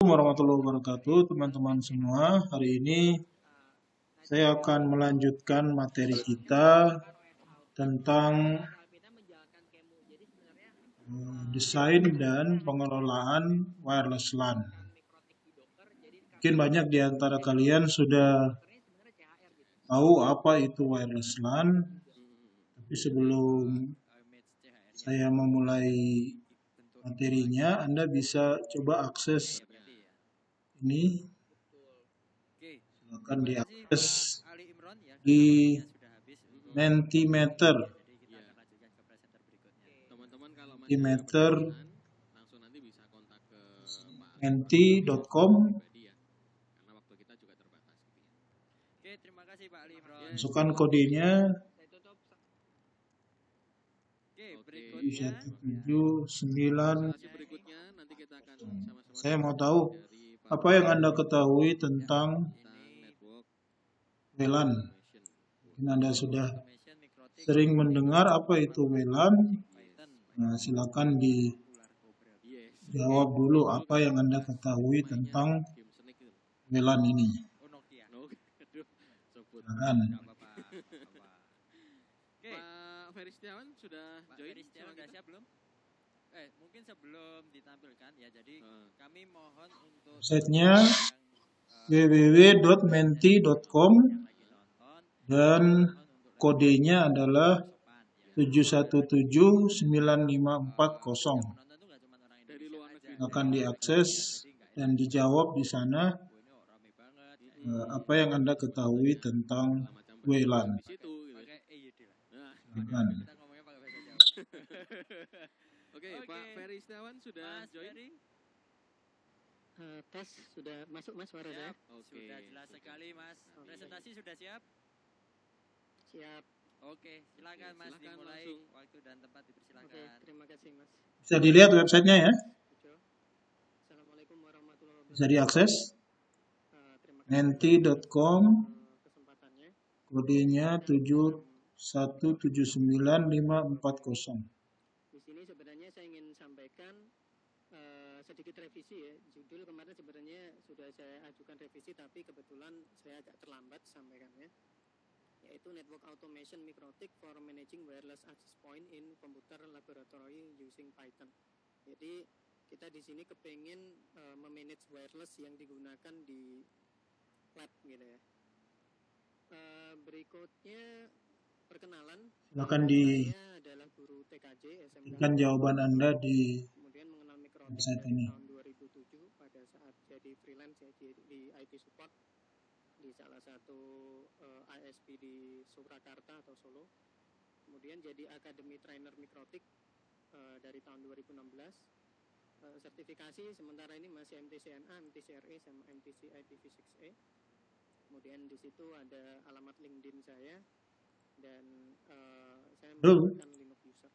Warahmatullahi wabarakatuh, teman-teman semua. Hari ini saya akan melanjutkan materi kita tentang desain dan pengelolaan wireless LAN. Mungkin banyak di antara kalian sudah tahu apa itu wireless LAN, tapi sebelum saya memulai materinya, Anda bisa coba akses ini. Silakan diakses di Mentimeter. Mentimeter menti.com. Masukkan kodenya 179. Saya mau tahu apa yang Anda ketahui tentang WLAN. Mungkin Anda sudah sering mendengar apa itu WLAN. Nah, silakan dijawab dulu apa yang Anda ketahui tentang WLAN ini. Silakan. Pak Ferry Setiawan sudah join? Sudah siap belum? Mungkin sebelum ditampilkan ya, jadi kami mohon untuk websitenya www.menti.com dan kodenya adalah 7179540. Akan diakses dan dijawab di sana apa yang Anda ketahui tentang WLAN. Oke, Pak Ferry Setiawan sudah join? Tes sudah masuk Mas suara saya? Sudah jelas sekali Mas. Presentasi sudah siap? Siap. Oke, silakan Mas, dimulai langsung. Waktu dan tempat dipersilakan. Oke, terima kasih Mas. Bisa dilihat websitenya ya? Assalamualaikum warahmatullahi wabarakatuh. Bisa diakses menti.com, kodenya 7179540. Di sini sebenarnya saya ingin sampaikan sedikit revisi ya. Judul kemarin sebenarnya sudah saya ajukan revisi, tapi kebetulan saya agak terlambat sampaikannya, yaitu Network Automation MikroTik for Managing Wireless Access Point in Computer Laboratory using Python. Jadi kita di sini kepengen memanage wireless yang digunakan di lab gitu ya. Berikutnya perkenalan. Silakan Saya adalah guru TKJ SMK. berikan jawaban Anda di Kemudian mengenal MikroTik website dari ini. tahun 2007 pada saat jadi freelance ya, di IT support di salah satu ISP di Surakarta atau Solo. Kemudian jadi Academy Trainer MikroTik dari tahun 2016. Sertifikasi sementara ini masih MTCNA, MTCRE, sama MTC IPv6E. Kemudian di situ ada alamat LinkedIn saya dan saya menggunakan Linux user.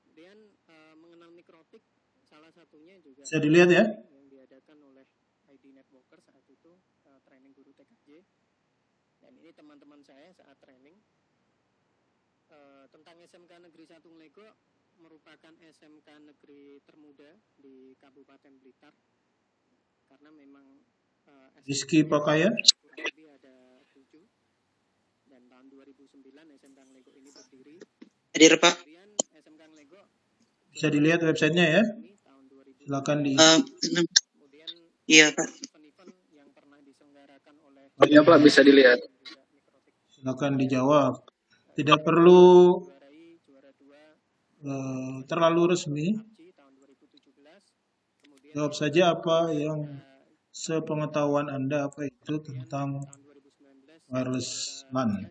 Kemudian mengenal MikroTik salah satunya juga bisa dilihat ya, yang diadakan oleh ID Networker saat itu, training guru TKJ. Dan ini teman-teman saya saat training tentang SMK Negeri 1 Nglego, merupakan SMK negeri termuda di Kabupaten Blitar, karena memang Rizky Pakaian. kurang lebih ada 7, dan tahun 2009 SMK Nglego ini berdiri. Hadir Pak. Kemudian SMK Nglego Bisa dilihat websitenya ya, tahun 2000. silakan di Kemudian Iya Pak. event-event yang pernah diselenggarakan oleh Iya Pak, bisa dilihat. silakan dijawab. Tidak perlu terlalu resmi. Jawab saja apa yang sepengetahuan Anda apa itu tentang wireless LAN,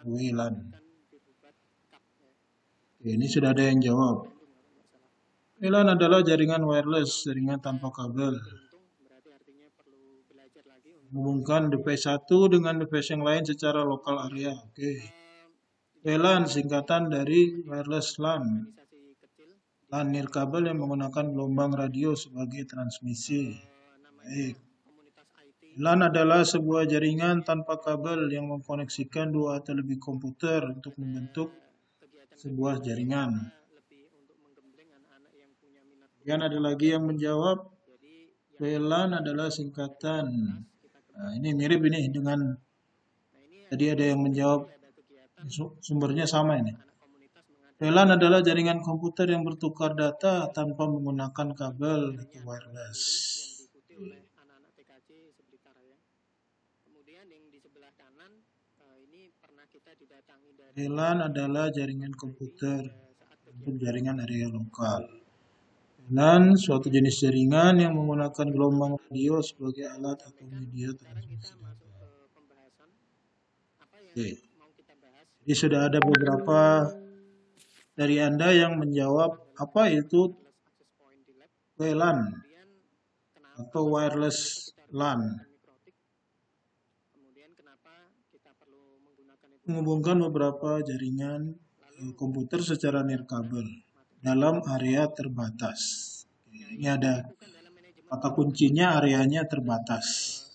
WLAN. Ini sudah ada yang jawab. WLAN adalah jaringan wireless, jaringan tanpa kabel. Menghubungkan device satu dengan device yang lain secara lokal area. Oke. WLAN singkatan dari wireless LAN. LAN nirkabel yang menggunakan gelombang radio sebagai transmisi. Baik. LAN adalah sebuah jaringan tanpa kabel yang mengkoneksikan dua atau lebih komputer untuk membentuk sebuah jaringan. Kemudian ada lagi yang menjawab, WLAN adalah singkatan. Nah, ini mirip ini dengan tadi ada yang menjawab sumbernya sama ini. WLAN adalah jaringan komputer yang bertukar data tanpa menggunakan kabel atau wireless. Oleh anak-anak TKJ Seblitar ya. Kemudian yang di sebelah kanan ini pernah kita didatangi dari WLAN adalah jaringan komputer untuk jaringan area lokal. WLAN suatu jenis jaringan yang menggunakan gelombang radio sebagai alat atau media transmisi data. pembahasan apa yang Oke. mau kita bahas. Jadi sudah ada beberapa dari Anda yang menjawab apa itu Access point di lab. WLAN Kemudian kenapa atau wireless LAN. mikrotik? Kemudian kenapa kita perlu menggunakan itu? Menghubungkan beberapa jaringan komputer secara nirkabel dalam area terbatas. Ini ada kata kuncinya, areanya terbatas.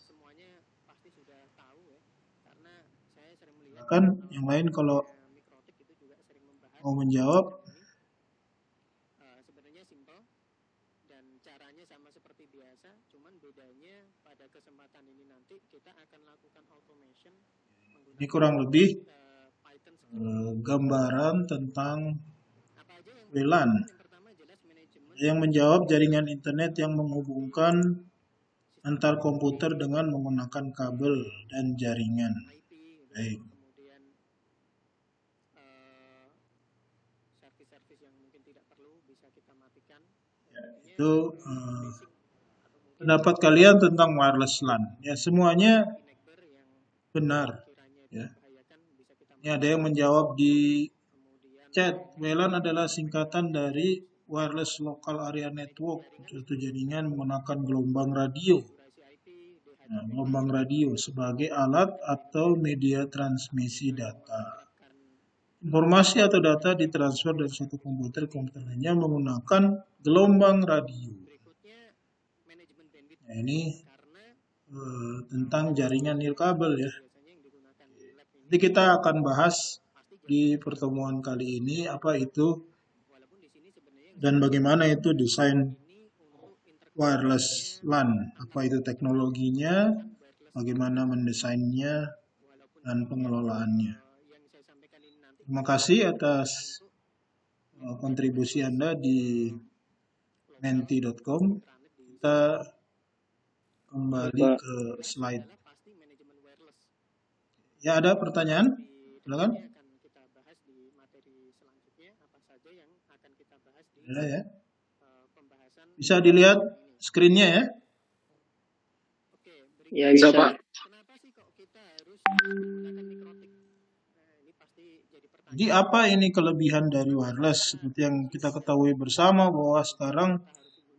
Semuanya pasti sudah tahu ya, karena saya sering melihat Kan yang lain kalau mikrotik itu juga sering membahas. mau menjawab, Sebenarnya simpel dan caranya sama seperti biasa, cuman bedanya pada kesempatan ini nanti kita akan lakukan automation ini kurang lebih Python. gambaran tentang Apa aja yang WLAN. pertama jelas manajemen Yang menjawab jaringan internet yang menghubungkan antar komputer dengan menggunakan kabel dan jaringan. IP gitu. Baik. Kemudian servis-servis yang mungkin tidak perlu bisa kita matikan. Itu pendapat kalian tentang wireless LAN. Ya, semuanya Enabler yang benar. kiranya Ya. membahayakan bisa kita Ini ada yang menjawab di kemudian chat. WLAN adalah singkatan dari Wireless Local Area Network, suatu jaringan menggunakan gelombang radio. durasi IP, Nah, gelombang radio sebagai alat atau media transmisi data. Informasi atau data ditransfer dari satu komputer ke komputer lainnya menggunakan gelombang radio. berikutnya manajemen bandwidth Nah, ini karena tentang jaringan nirkabel ya. biasanya yang digunakan di lab ini Nanti kita akan bahas pasti di pertemuan kali ini apa itu walaupun di sini sebenarnya dan bagaimana itu desain ini untuk wireless LAN. Apa itu teknologinya, bagaimana mendesainnya, dan pengelolaannya. yang saya sampaikan ini nanti Terima kasih atas kontribusi Anda di menti.com. Kita kembali ke slide. adalah pasti manajemen wireless. Ya, ada pertanyaan? Silakan. Ini akan kita bahas di materi selanjutnya apa saja yang akan kita bahas di Ada ya. pembahasan. Bisa dilihat screen-nya ya. Oke, Ya bisa Pak. kenapa sih kok kita harus menggunakan mikrotik? Nah, ini pasti jadi pertanyaan. Jadi apa ini kelebihan dari wireless? Seperti yang kita ketahui bersama bahwa sekarang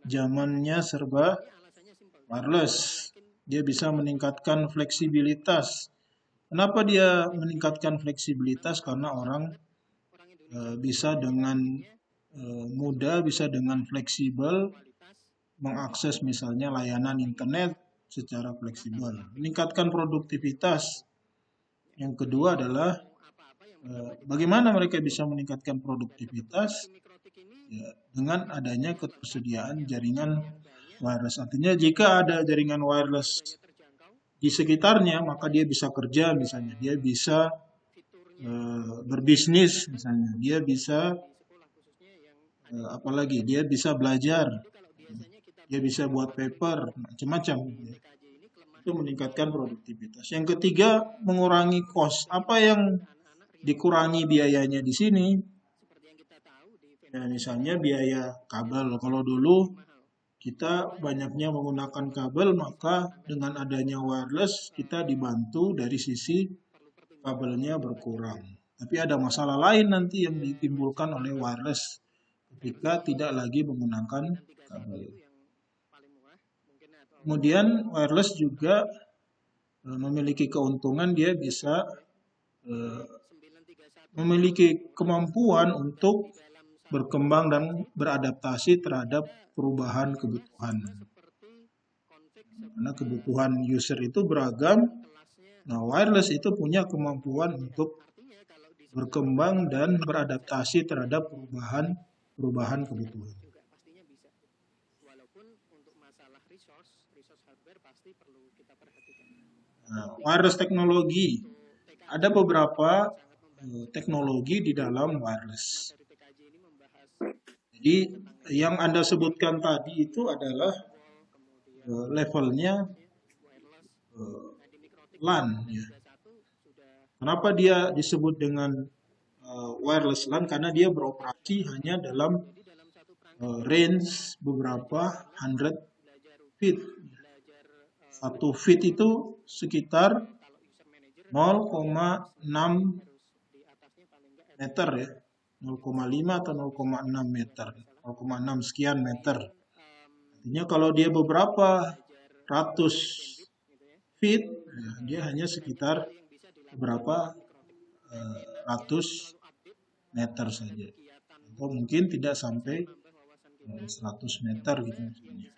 zamannya serba Alasannya simpel. wireless. Dia bisa meningkatkan fleksibilitas. Kenapa dia meningkatkan fleksibilitas? Karena orang bisa dengan mudah, bisa dengan fleksibel mengakses misalnya layanan internet secara fleksibel. Meningkatkan produktivitas. Yang kedua adalah bagaimana mereka bisa meningkatkan produktivitas? Ya, dengan adanya ketersediaan jaringan wireless. Artinya jika ada jaringan wireless di sekitarnya, maka dia bisa kerja misalnya, dia bisa berbisnis misalnya, dia bisa apalagi dia bisa belajar, dia bisa buat paper, macam-macam. Itu meningkatkan produktivitas. Yang ketiga, mengurangi cost. Apa yang dikurangi biayanya di sini? Ya, misalnya biaya kabel. Kalau dulu kita banyaknya menggunakan kabel, maka dengan adanya wireless kita dibantu dari sisi kabelnya berkurang. Tapi ada masalah lain nanti yang ditimbulkan oleh wireless ketika tidak lagi menggunakan kabel. Kemudian wireless juga memiliki keuntungan, dia bisa memiliki kemampuan untuk berkembang dan beradaptasi terhadap perubahan kebutuhan. Karena kebutuhan user itu beragam, nah wireless itu punya kemampuan untuk berkembang dan beradaptasi terhadap perubahan kebutuhan. resource hardware pasti perlu kita perhatikan. Nah, wireless teknologi. Ada beberapa teknologi di dalam wireless. Materi TKJ ini membahas Jadi yang Anda sebutkan tadi itu adalah kemudian levelnya wireless. Nah, di mikrotik LAN. Ya. 31 sudah Kenapa dia disebut dengan wireless LAN? Karena dia beroperasi hanya dalam jadi dalam satu perangkat range beberapa hundred belajar feet. belajar 1 feet itu sekitar kalau user manager 0,6 harus di atasnya paling enggak meter ya. 0,5 atau 0,6 meter. 0,6 sekian meter. Artinya kalau dia beberapa ratus feet, ya, dia hanya sekitar beberapa ratus meter saja. Atau mungkin tidak sampai 100 meter gitu misalnya.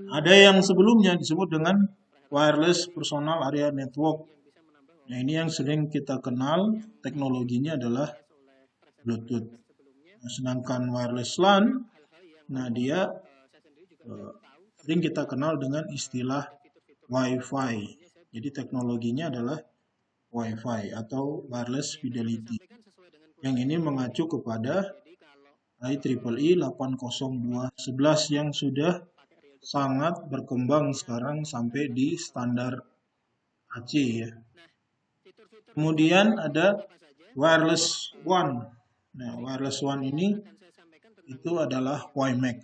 Ada yang sebelumnya disebut dengan wireless personal area network. Nah, ini yang sering kita kenal, teknologinya adalah Bluetooth. Nah, sedangkan wireless LAN, nah dia sering kita kenal dengan istilah Wi-Fi. Jadi teknologinya adalah Wi-Fi atau wireless fidelity. Yang ini mengacu kepada IEEE 802.11 yang sudah sangat berkembang sekarang sampai di standar AC ya. Kemudian ada wireless WAN. Nah, wireless WAN ini itu adalah WiMAX.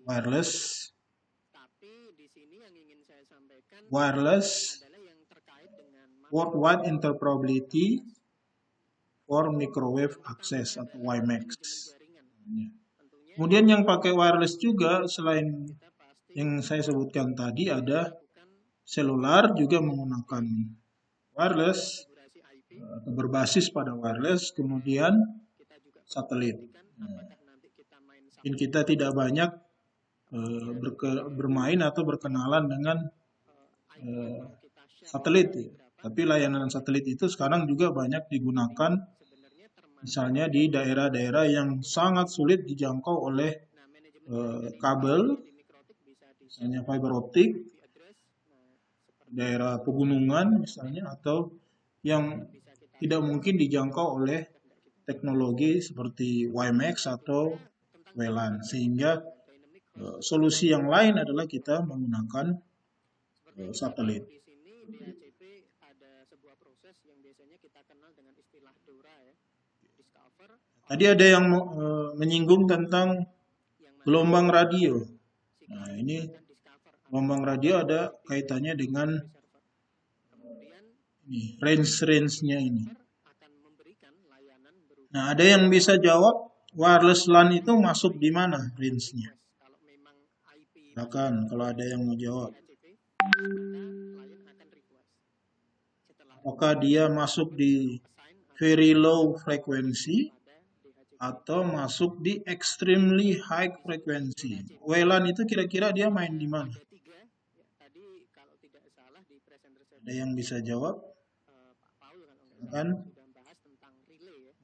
Wireless Worldwide Interoperability for Microwave Access atau WiMAX. Kemudian yang pakai wireless juga selain yang saya sebutkan tadi ada selular juga menggunakan wireless atau berbasis pada wireless, kemudian satelit. Mungkin kita tidak banyak bermain atau berkenalan dengan satelit, tapi layanan satelit itu sekarang juga banyak digunakan, misalnya di daerah-daerah yang sangat sulit dijangkau oleh kabel, misalnya fiber optik, daerah pegunungan misalnya, atau yang tidak mungkin dijangkau oleh teknologi seperti WiMAX atau WLAN, sehingga solusi yang lain adalah kita menggunakan satelit. di sini DHCP ada sebuah proses yang biasanya kita kenal dengan istilah DORA ya. Discover. Tadi ada yang menyinggung tentang gelombang radio. Nah, ini gelombang radio ada kaitannya dengan range-nya ini. Nah, ada yang bisa jawab wireless LAN itu masuk di mana range-nya? Silakan kalau ada yang mau jawab. Apakah dia masuk di very low frequency atau masuk di extremely high frequency? WLAN itu kira-kira dia main di mana? Ada yang bisa jawab? Kan?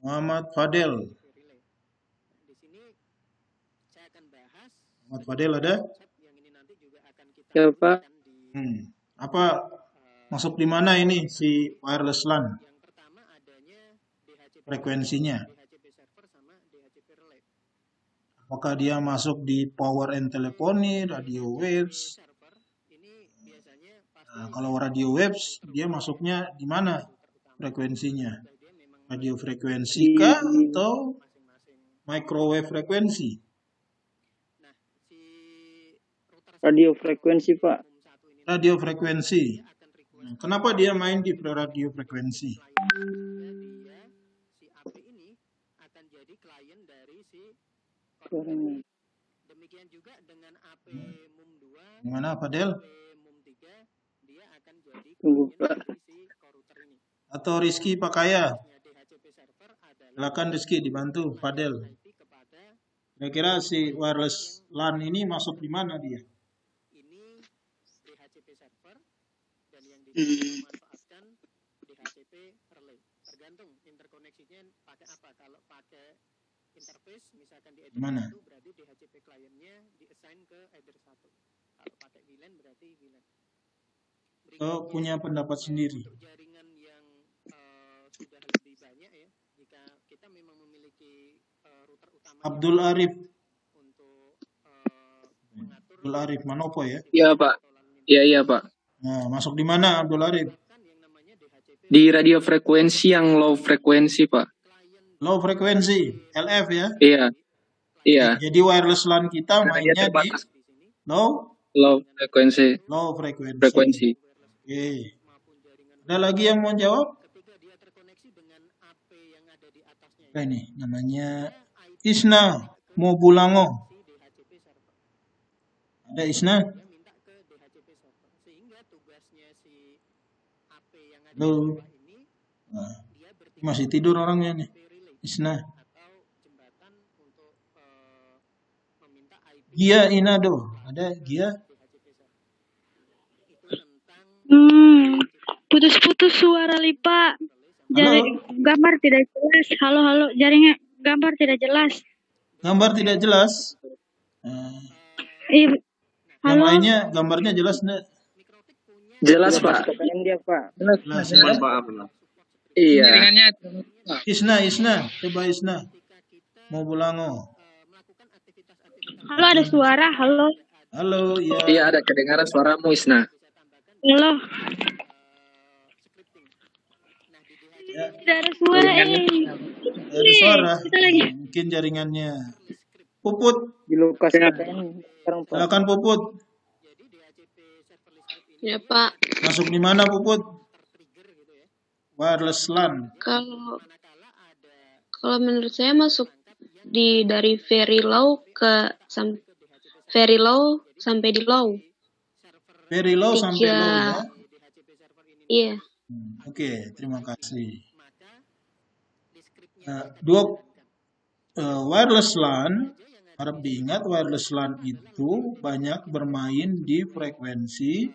Muhammad Fadel. Muhammad Fadel ada? Ya, Pak. Apa masuk di mana ini si wireless LAN? Frekuensinya? Apakah dia masuk di power and telephony, radio waves? Nah, kalau radio waves dia masuknya di mana frekuensinya? Radio frekuensi kah atau microwave frekuensi? Radio frekuensi, Pak. Radio frekuensi. Nah, kenapa dia main di radio frekuensi? Demikian juga dengan AP MUM 2, Gimana, Fadel? MUM 3, dia akan jadi Tunggu, klien Pak. dari si koruter ini. Atau Rizky Pakaya? DHCP server adalah Silakan Rizky dibantu, Fadel. IP kepada Kira-kira si wireless LAN ini masuk di mana dia? ini DHCP server dan yang di sini memanfaatkan DHCP relay. Tergantung interkoneksinya pakai apa. Kalau pakai interface misalkan di Gimana? Ether 1 berarti DHCP kliennya di-assign ke Ether 1. Kalau pakai VLAN berarti VLAN. Punya pendapat sendiri. Untuk jaringan yang sudah lebih banyak ya, jika kita memang memiliki router utama Abdul Arif. untuk mengatur Abdul Arif Manopo ya? Iya Pak. Iya Pak. Nah, masuk di mana Abdul Arif? yang namanya DHCP Di radio frekuensi yang low frekuensi Pak. Low frekuensi, LF ya? Iya. Iya. Jadi wireless LAN kita Karena dia mainnya di terbatas. low Frekuensi. frekuensi. Oke. Ada lagi yang mau jawab? ketika dia terkoneksi dengan AP yang ada di atasnya Nah, ini namanya Isna Mobulango. DHCP server. Ada Isna? Dia minta ke DHCP server sehingga tugasnya si AP yang ada Halo. di bawah ini Nah, dia bertindak masih tidur orangnya nih. relay Isna. atau jembatan untuk meminta IP Gia Inado. Ada Gia? DHCP server. Itu tentang Putus-putus suara Lipa. Halo. Gambar tidak jelas. Halo, jaringan gambar tidak jelas. Gambar tidak jelas. Ih, Yang halo. lainnya gambarnya jelas enggak? Jelas Pak. Jelas ya? Iya. Isna. Coba Isna. Mobulango. Halo, ada suara. Halo. Halo, ya. Iya ada kedengaran suaramu Isna. Halo. Ya, Tidak ada suara. ada suara. Kita lagi. Mungkin jaringannya. Puput, Di lokasi sekarang Pak. silakan Puput. Ya Pak, Masuk di mana Puput? Wireless LAN. kalau menurut saya masuk dari very low very low sampai di low. Very low sampai low ya. Iya. Oke, terima kasih. Wireless LAN, harap diingat wireless LAN itu banyak bermain di frekuensi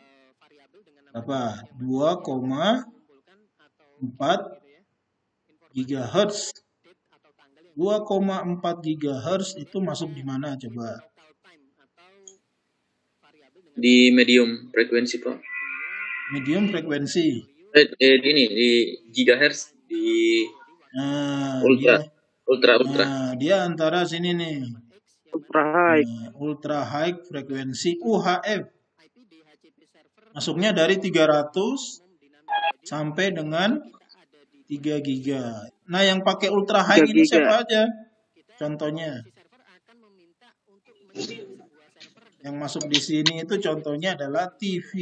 berapa? 2,4 GHz. 2,4 GHz itu masuk di mana coba? Di medium frekuensi Pak. Medium frekuensi. Di gigahertz, di ultra. Dia antara sini nih. Ultra high frekuensi UHF. Masuknya dari 300 sampai dengan 3 giga. Nah, yang pakai ultra high ini siapa aja? Contohnya. Yang masuk di sini itu contohnya adalah TV.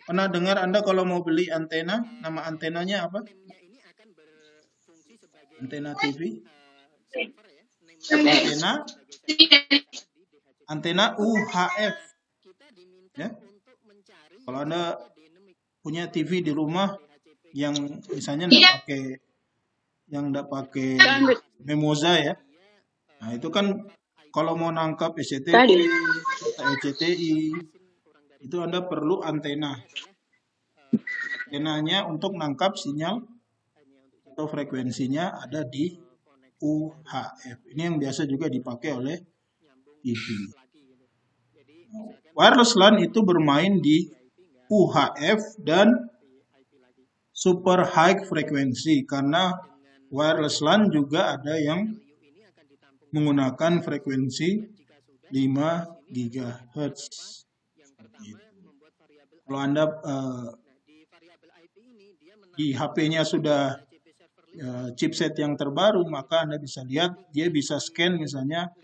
Pernah dengar Anda kalau mau beli antena, nama antenanya apa? Antena TV? Antena UHF. Ya. Kalau Anda punya TV di rumah yang misalnya enggak pakai Memoza ya. Nah, itu kan kalau mau nangkap SCTV atau ECTI itu Anda perlu antena. Antenanya untuk nangkap sinyal atau frekuensinya ada di UHF. Ini yang biasa juga dipakai oleh TV. Wireless LAN itu bermain di UHF dan super high frekuensi karena wireless LAN juga ada yang menggunakan frekuensi 5 GHz. Kalau Anda di HP-nya sudah chipset yang terbaru, maka Anda bisa lihat dia bisa scan misalnya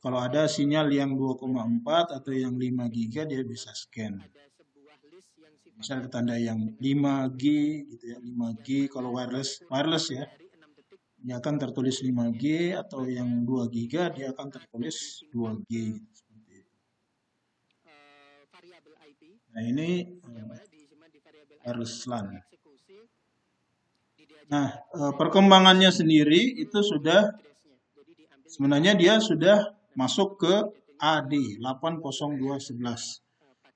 kalau ada sinyal yang 2,4 atau yang 5 giga dia bisa scan. Misalnya tanda yang 5G gitu ya, 5G kalau wireless ya. Dia akan tertulis 5G atau yang 2 giga dia akan tertulis 2G seperti itu. Nah, ini wireless LAN. Nah, perkembangannya sendiri itu sebenarnya dia sudah masuk ke AD 802.11.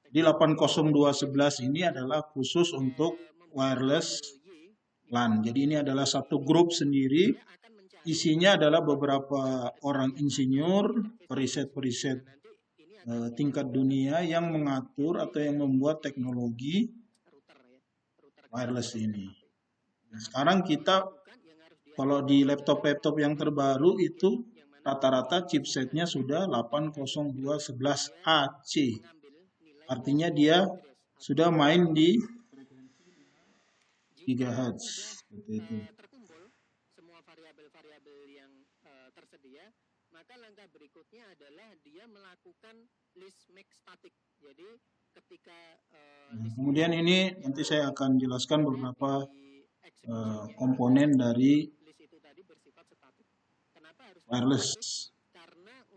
Di 802.11 ini adalah khusus untuk wireless LAN. Jadi ini adalah satu grup sendiri. Isinya adalah beberapa orang insinyur, periset-periset tingkat dunia yang mengatur atau yang membuat teknologi wireless ini. Nah, sekarang kita kalau di laptop-laptop yang terbaru itu rata-rata chipsetnya sudah 802.11ac. Artinya dia sudah main di gigahertz seperti itu. Semua variabel-variabel yang tersedia, maka langkah berikutnya adalah dia melakukan list make static. Jadi ketika kemudian ini nanti saya akan jelaskan beberapa komponen dari wireless.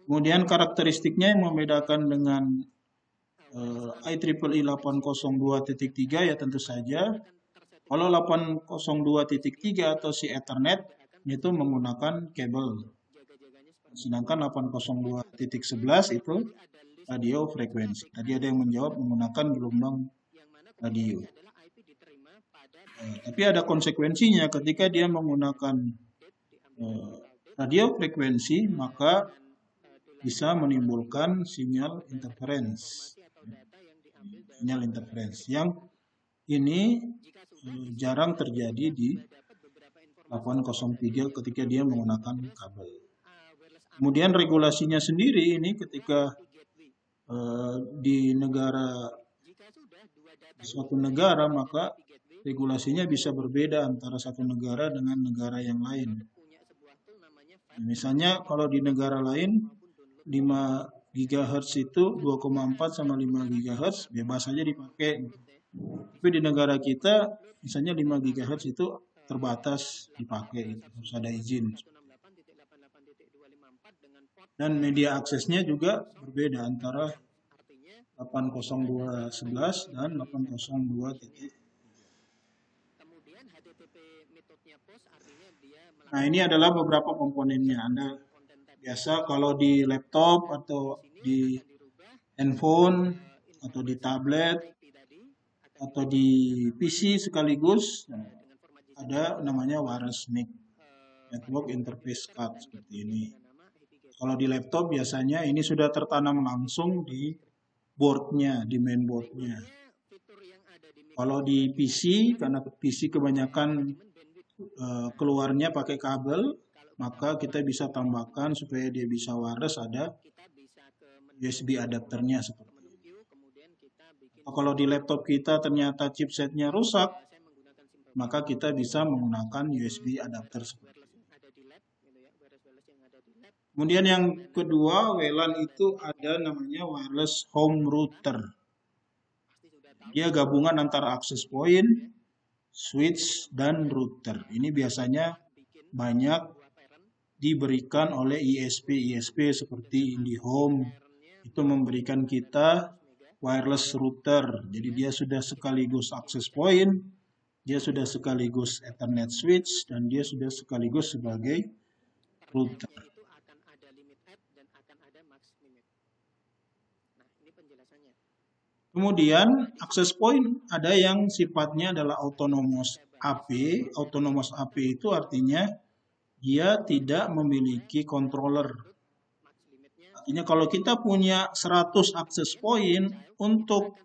Kemudian karakteristiknya yang membedakan dengan IEEE 802.3 ya tentu saja kalau 802.3 atau si Ethernet itu menggunakan kabel. Sedangkan 802.11 itu radio frekuensi. Tadi ada yang menjawab menggunakan gelombang radio. Tapi ada konsekuensinya ketika dia menggunakan radio frekuensi, maka bisa menimbulkan sinyal interference. Sinyal interference yang ini jarang terjadi di 803 ketika dia menggunakan kabel. Kemudian regulasinya sendiri ini ketika di suatu negara, maka regulasinya bisa berbeda antara satu negara dengan negara yang lain. Misalnya kalau di negara lain 5 GHz itu 2,4 sama 5 GHz bebas saja dipakai. Tapi di negara kita misalnya 5 GHz itu terbatas dipakai, harus ada izin. Dan media aksesnya juga berbeda antara 802.11 dan 802.3. Nah, ini adalah beberapa komponennya. Anda biasa kalau di laptop atau di handphone atau di tablet atau di PC sekaligus ada namanya wireless NIC, network interface card seperti ini. Kalau di laptop biasanya ini sudah tertanam langsung di boardnya, di mainboardnya. Kalau di PC, karena PC kebanyakan keluarnya pakai kabel, maka kita bisa tambahkan supaya dia bisa wireless ada USB adapternya seperti ini. Kalau di laptop kita ternyata chipsetnya rusak, maka kita bisa menggunakan USB adapter seperti ini. Kemudian yang kedua, WLAN itu ada namanya wireless home router. Dia gabungan antara access point, switch, dan router. Ini biasanya banyak diberikan oleh ISP seperti IndiHome. Itu memberikan kita wireless router. Jadi dia sudah sekaligus access point, dia sudah sekaligus Ethernet switch, dan dia sudah sekaligus sebagai router. Kemudian access point ada yang sifatnya adalah autonomous AP. Autonomous AP itu artinya dia tidak memiliki controller. Artinya kalau kita punya 100 access point, untuk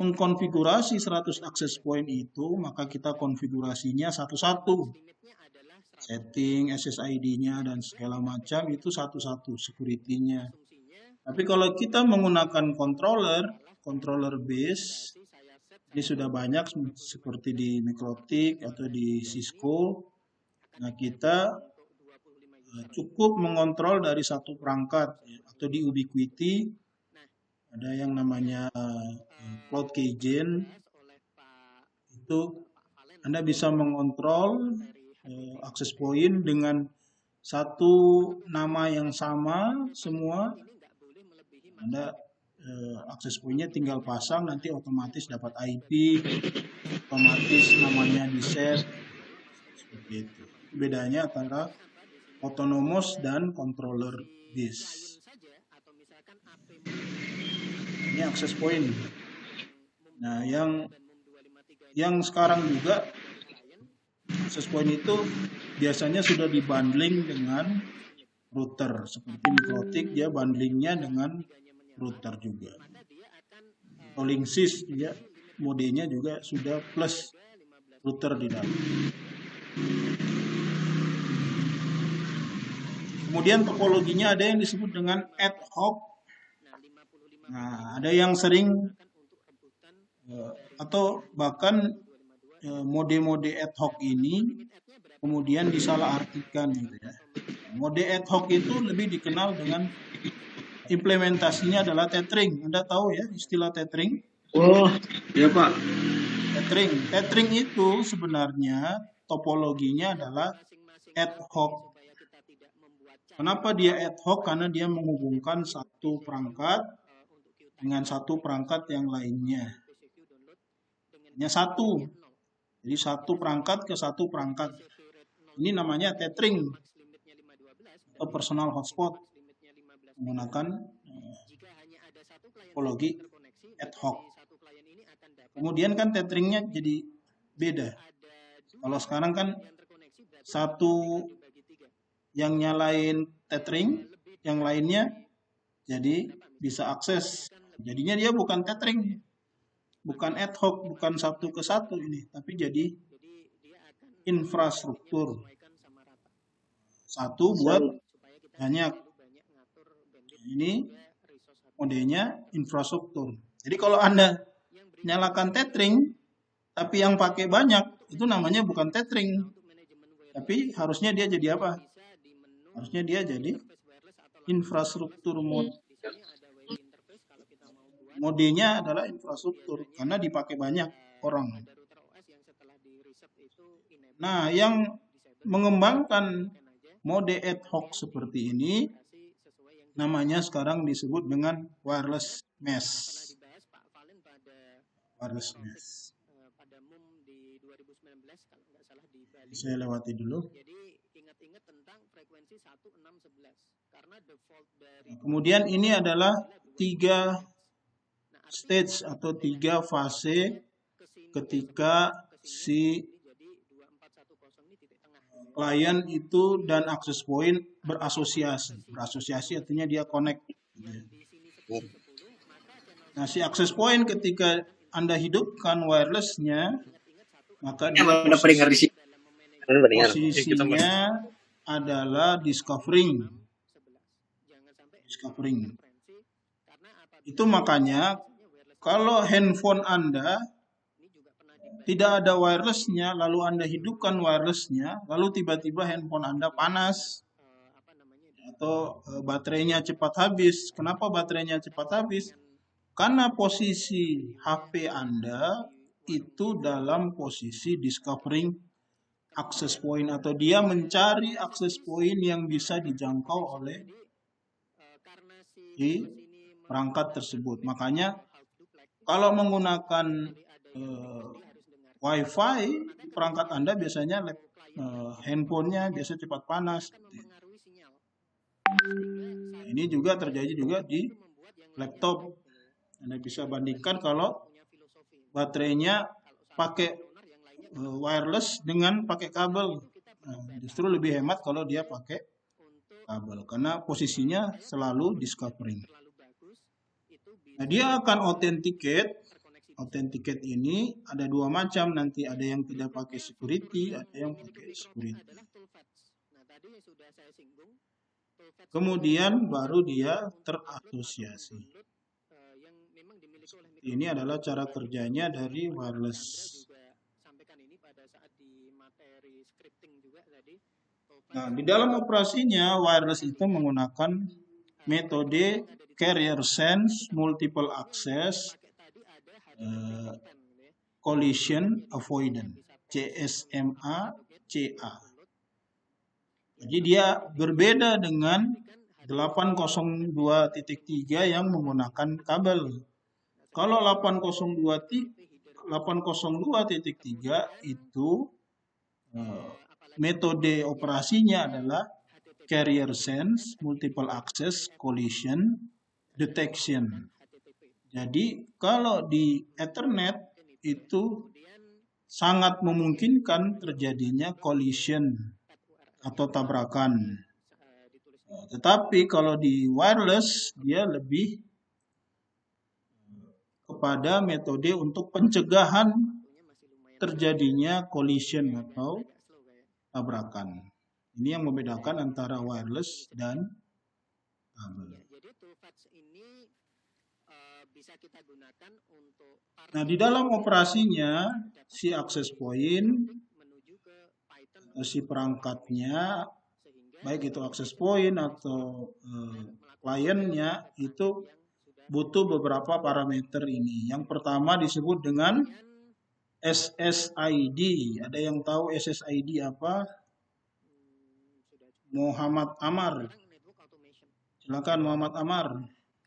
mengkonfigurasi 100 access point itu, maka kita konfigurasinya satu-satu. Setting, SSID-nya, dan segala macam itu satu-satu, security-nya. Tapi kalau kita menggunakan controller base, ini sudah banyak seperti di Mikrotik atau di Cisco. Nah, kita cukup mengontrol dari satu perangkat, atau di Ubiquiti ada yang namanya Cloud Keygen. Itu Anda bisa mengontrol access point dengan satu nama yang sama semua. Anda akses point-nya tinggal pasang, nanti otomatis dapat IP, otomatis namanya di-set, seperti itu. Bedanya antara autonomous dan controller base. Ini akses point. Nah, yang sekarang juga Access point itu biasanya sudah dibundling dengan router. Seperti Mikrotik, dia bundlingnya dengan router juga. Atau Linksys, dia modenya juga sudah plus router di dalam. Kemudian topologinya ada yang disebut dengan ad hoc. Nah, ada yang sering atau bahkan mode-mode ad hoc ini kemudian disalahartikan gitu ya. Mode ad hoc itu lebih dikenal dengan implementasinya adalah tethering. Anda tahu ya istilah tethering? Oh, ya Pak. Tethering itu sebenarnya topologinya adalah ad hoc. Kenapa dia ad hoc? Karena dia menghubungkan satu perangkat dengan satu perangkat yang lainnya. Hanya satu. Jadi satu perangkat ke satu perangkat. Ini namanya tethering atau personal hotspot menggunakan topologi ad hoc. Kemudian kan tetheringnya jadi beda. Kalau sekarang kan satu yang nyalain tethering, yang lainnya jadi bisa akses. Jadinya dia bukan tethering, bukan ad hoc, bukan satu ke satu ini, tapi jadi infrastruktur. Satu buat banyak. Ini modenya infrastruktur. Jadi kalau Anda nyalakan tethering, tapi yang pakai banyak, itu namanya bukan tethering. Tapi harusnya dia jadi apa? Harusnya dia jadi infrastruktur mode. Modenya adalah infrastruktur, karena dipakai banyak orang. Nah, yang mengembangkan mode ad hoc seperti ini, namanya sekarang disebut dengan wireless mesh. Wireless mesh. Saya lewati dulu. Kemudian ini adalah 3 stage atau 3 fase ketika si klien itu dan access point berasosiasi. Berasosiasi artinya dia connect. Nah, si access point ketika Anda hidupkan wirelessnya, maka dia posisinya adalah discovering. Itu makanya kalau handphone Anda tidak ada wirelessnya, lalu Anda hidupkan wirelessnya, lalu tiba-tiba handphone Anda panas atau baterainya cepat habis. Kenapa baterainya cepat habis? Karena posisi HP Anda itu dalam posisi discovering access point, atau dia mencari access point yang bisa dijangkau oleh di perangkat tersebut. Makanya kalau menggunakan Wi-Fi, perangkat Anda biasanya handphonenya biasa cepat panas. Nah, ini juga terjadi juga di laptop. Anda bisa bandingkan kalau baterainya pakai wireless dengan pakai kabel. Nah, justru lebih hemat kalau dia pakai kabel karena posisinya selalu discovering. Nah, dia akan authenticate. Authenticate ini ada 2 macam, nanti ada yang tidak pakai security, ada yang pakai security. Kemudian baru dia terasosiasi. Ini adalah cara kerjanya dari wireless. Nah, di dalam operasinya wireless itu menggunakan metode carrier sense multiple access collision avoidance, CSMA-CA. Jadi dia berbeda dengan 802.3 yang menggunakan kabel. Kalau 802.3 itu metode operasinya adalah carrier sense multiple access collision detection. Jadi kalau di Ethernet itu sangat memungkinkan terjadinya collision atau tabrakan. Tetapi kalau di wireless dia lebih kepada metode untuk pencegahan terjadinya collision atau tabrakan. Ini yang membedakan antara wireless dan kabel. Jadi toolpath ini bisa kita gunakan untuk Nah, di dalam operasinya si access point menuju ke Python atau si perangkatnya, baik itu access point atau kliennya, itu butuh beberapa parameter ini. Yang pertama disebut dengan SSID. Ada yang tahu SSID apa? Muhammad Amar. network automation. Silakan Muhammad Amar.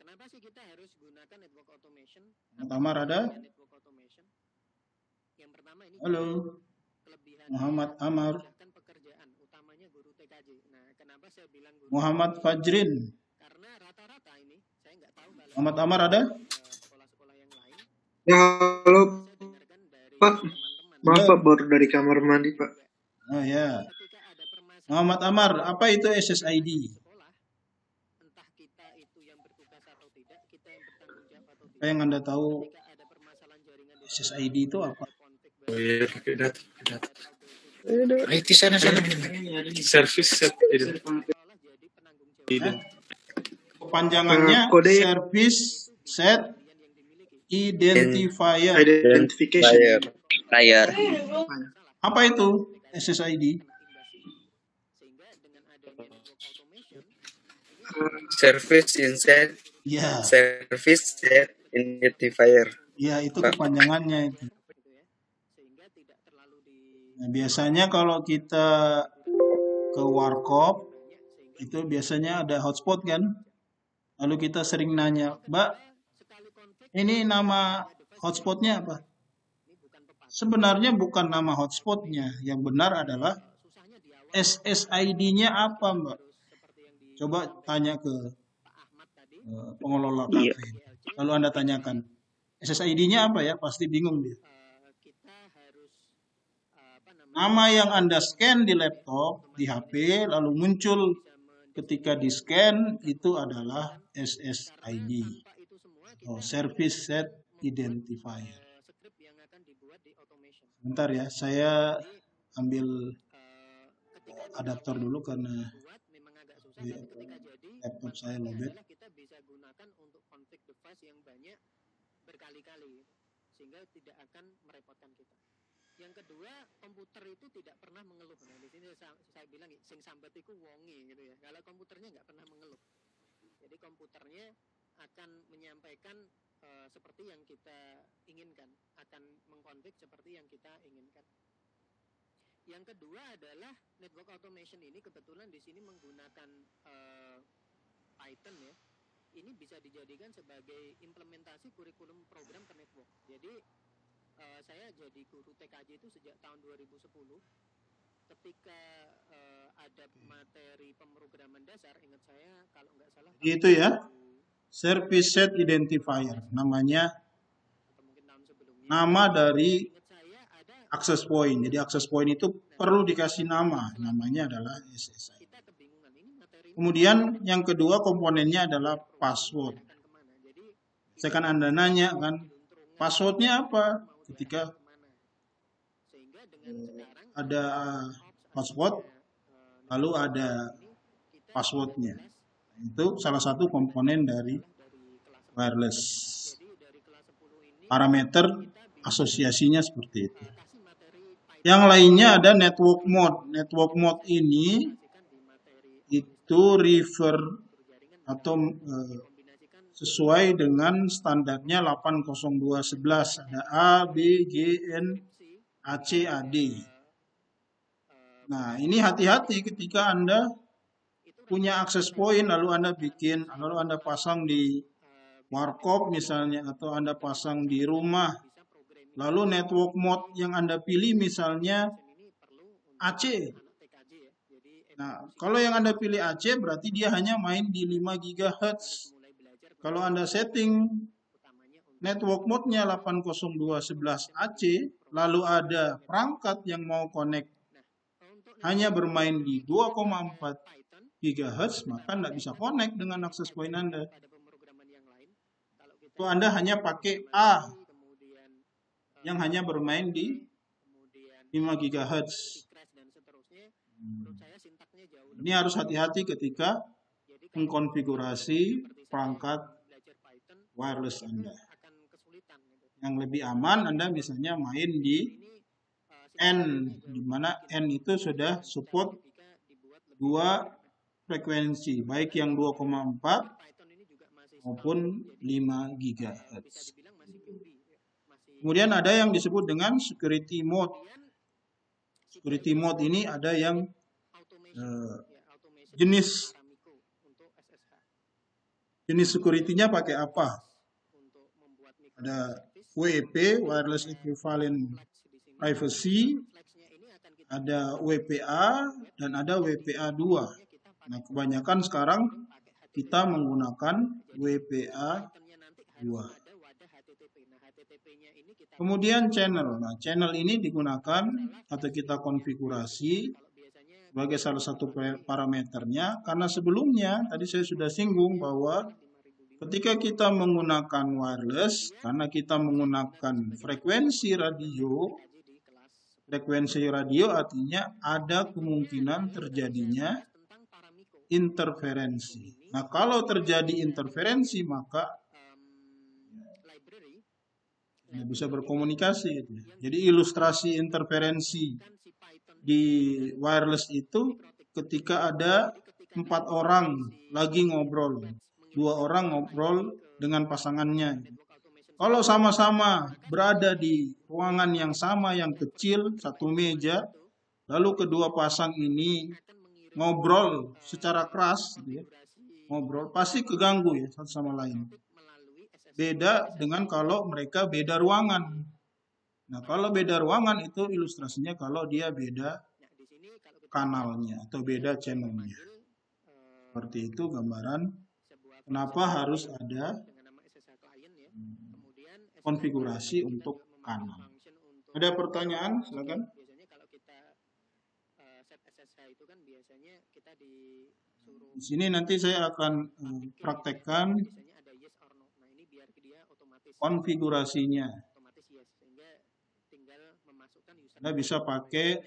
Kenapa sih kita harus gunakan network automation? Muhammad Amar ada? Network automation. Yang pertama ini Halo. kelebihan Muhammad Amar. pekerjaan utamanya guru TKJ. Nah, kenapa saya bilang guru? Muhammad Fajrin. Karena rata-rata ini saya nggak tahu kalau Muhammad Amar ada? sekolah-sekolah yang lain Ya, halo saya dengarkan dari Pak. teman-teman Maaf Pak, baru dari kamar mandi Pak. Oh ya. ketika ada permasalahan Muhammad Amar, apa itu SSID? sekolah, entah kita itu yang bertugas atau tidak, kita yang bertanggung jawab atau Apa tidak, yang Anda tahu ketika ada permasalahan jaringan di SSID itu apa? konflik Oh iya, pakai data. IT sana service set seolah jadi penanggung jawab Kepanjangannya Kode- Service Set Identifier. Identification. Layar. Apa itu SSID? sehingga dengan adanya network automation service inset Ya, service set identifier. ya itu kepanjangannya itu. gitu ya, sehingga tidak terlalu di Nah, biasanya kalau kita ke warkop itu biasanya ada hotspot kan? Lalu kita sering nanya, Mbak, sekali konflik ini nama hotspotnya apa? Sebenarnya bukan nama hotspotnya, yang benar adalah susahnya di awal SSID-nya apa, Mbak? seperti yang di Coba tanya ke Pak Ahmad tadi pengelola kafe. Lalu Anda tanyakan, SSID-nya apa ya? Pasti bingung dia. kita harus apa namanya Nama yang Anda scan di laptop, di HP, lalu muncul ketika di scan, itu adalah SSID. Pak itu semua atau Service Set Identifier. script yang akan dibuat di automation. Bentar ya, saya ambil Ketika adaptor dulu karena dibuat memang agak susah, tapi ketika jadi laptop saya lowbat. adalah kita bisa gunakan untuk config device yang banyak berkali-kali sehingga tidak akan merepotkan kita. Yang kedua, komputer itu tidak pernah mengeluh. Nah, di sini saya bilang sing sambat iku wonge gitu ya. Kalau komputernya nggak pernah mengeluh. Jadi komputernya akan menyampaikan seperti yang kita inginkan, akan mengkonfig seperti yang kita inginkan. Yang kedua adalah network automation ini kebetulan di sini menggunakan Python ya. Ini bisa dijadikan sebagai implementasi kurikulum program ke network. Jadi saya jadi guru TKJ itu sejak tahun 2010. Ketika ada materi pemrograman dasar, ingat saya kalau nggak salah Itu ya, Service Set Identifier. Namanya atau mungkin tahun sebelumnya. nama dari Ingat saya ada access point. Jadi access point itu perlu dikasih nama. Namanya adalah SSID. kita kebingungan ini materi Kemudian yang kedua komponennya adalah password. akan kemana. Jadi Saya kan Anda nanya kan, passwordnya apa? Ketika kemana. Sehingga dengan sekarang ada password, lalu ada passwordnya. Itu salah satu komponen dari wireless. jadi dari kelas 10 ini Parameter asosiasinya seperti itu. kasih materi Python Yang lainnya ada network mode. Network mode ini di materi itu refer atau kombinasikan sesuai dengan standarnya 802.11. Ada A, B, G, N, AC, AD. Nah, ini hati-hati ketika Anda punya access point, lalu Anda pasang di warkop misalnya, atau Anda pasang di rumah, lalu network mode yang Anda pilih misalnya AC. TKJ ya. Jadi Nah, kalau yang Anda pilih AC berarti dia hanya main di 5 GHz. mulai belajar Kalau Anda setting utamanya untuk network mode-nya 802.11 AC, lalu ada perangkat yang mau connect hanya bermain di 2,4 GHz, maka tidak bisa connect dengan access point Anda. Itu Anda hanya pakai A yang hanya bermain di 5 GHz. Ini harus hati-hati ketika mengkonfigurasi perangkat wireless Anda. Yang lebih aman Anda misalnya main di N, di mana N itu sudah support 2 frekuensi, baik yang 2,4 maupun 5 GHz. Kemudian ada yang disebut dengan security mode. Security mode ini ada yang jenis security-nya pakai apa? Ada WEP, Wireless Equivalent Privacy, ada WPA, dan ada WPA 2. Nah, kebanyakan sekarang kita menggunakan WPA 2. Kemudian channel. Nah, channel ini digunakan atau kita konfigurasi sebagai salah satu parameternya, karena sebelumnya tadi saya sudah singgung bahwa ketika kita menggunakan wireless, karena kita menggunakan frekuensi radio artinya ada kemungkinan terjadinya interferensi. Nah, kalau terjadi interferensi maka bisa berkomunikasi. Jadi ilustrasi interferensi di wireless itu ketika ada 4 orang lagi ngobrol, 2 orang ngobrol dengan pasangannya. Kalau sama-sama berada di ruangan yang sama, yang kecil, satu meja, lalu kedua pasang ini ngobrol secara keras, ngobrol, pasti keganggu ya satu sama lain. Beda dengan kalau mereka beda ruangan. Nah, kalau beda ruangan itu ilustrasinya kalau dia beda kanalnya atau beda channelnya. Seperti itu gambaran kenapa harus ada konfigurasi untuk kanal. Ada pertanyaan? Silakan. Di sini nanti saya akan praktekkan konfigurasinya. Anda bisa pakai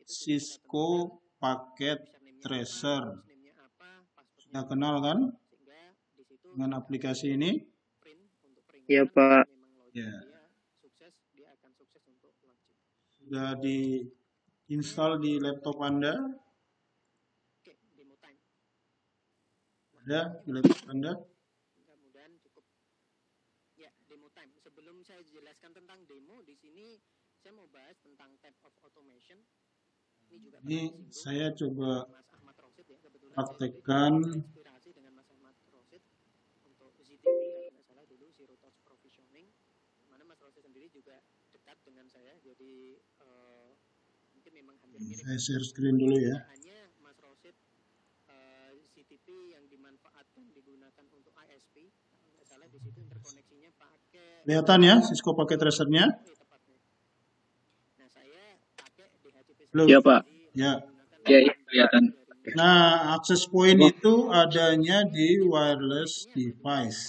Cisco Packet Tracer. Sudah kenal kan dengan aplikasi ini? Iya, Pak. Ya. Sudah diinstal di laptop Anda? Ada di laptop Anda? Ya, demo time. Sebelum saya jelaskan tentang demo, di sini saya mau bahas tentang type of automation. Ini saya coba praktekkan dengan Mas Ahmad Rosid untuk ZTP, kalau nggak salah dulu Zero Touch Provisioning, mana Mas Rosid sendiri juga dekat dengan saya, jadi mungkin memang hampir mirip. Saya share screen dulu ya. Hanya Mas Rosid ZTP yang dimanfaatkan digunakan untuk ISP, kalau nggak salah di situ interkoneksinya pakai. Kelihatan ya Cisco Packet Tracer-nya? Nah, saya pakai DHCP. Iya, Pak. Ya. Iya, kelihatan. Nah, access point itu adanya di wireless device.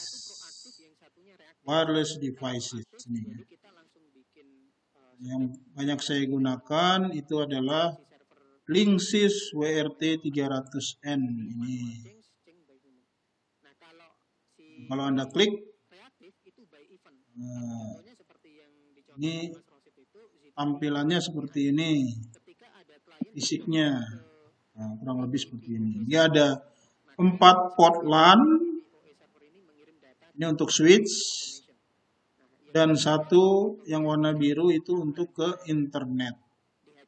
Wireless devices ini. Yang banyak saya gunakan itu adalah Linksys WRT 300N ini. Kalau Anda klik, nah, ini tampilannya seperti ini. Fisiknya. Nah, kurang lebih seperti ini. Dia ada 4 port LAN. Ini untuk switch. Dan 1 yang warna biru itu untuk ke internet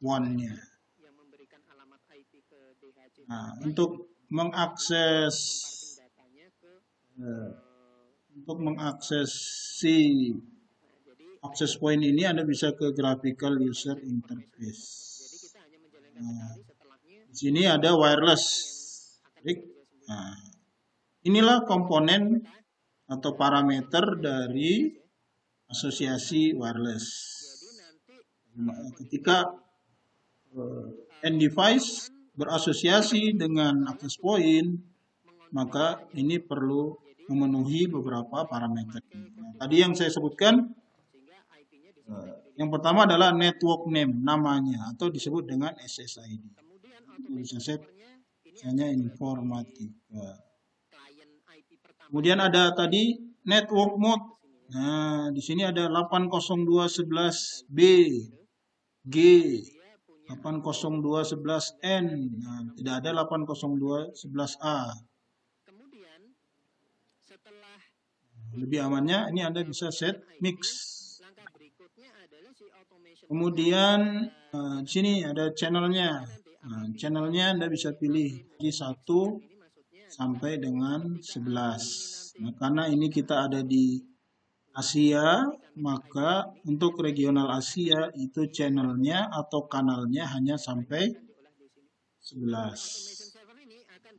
WAN-nya. Nah, untuk mengakses si access point ini Anda bisa ke graphical user interface. Nah, di sini ada wireless. Nah, inilah komponen atau parameter dari asosiasi wireless. Ketika end device berasosiasi dengan access point, maka ini perlu memenuhi beberapa parameter. Nah, tadi yang saya sebutkan, yang pertama adalah network name, namanya, atau disebut dengan SSID. Itu bisa set, misalnya informatika. Kemudian ada tadi network mode. Nah, di sini ada 802.11b, G, 802.11n. Nah, tidak ada 802.11a. Lebih amannya ini Anda bisa set mix. Kemudian di sini ada channelnya. Nah, channelnya Anda bisa pilih di 1 sampai dengan 11. Nah, karena ini kita ada di Asia, maka untuk regional Asia itu channelnya atau kanalnya hanya sampai 11.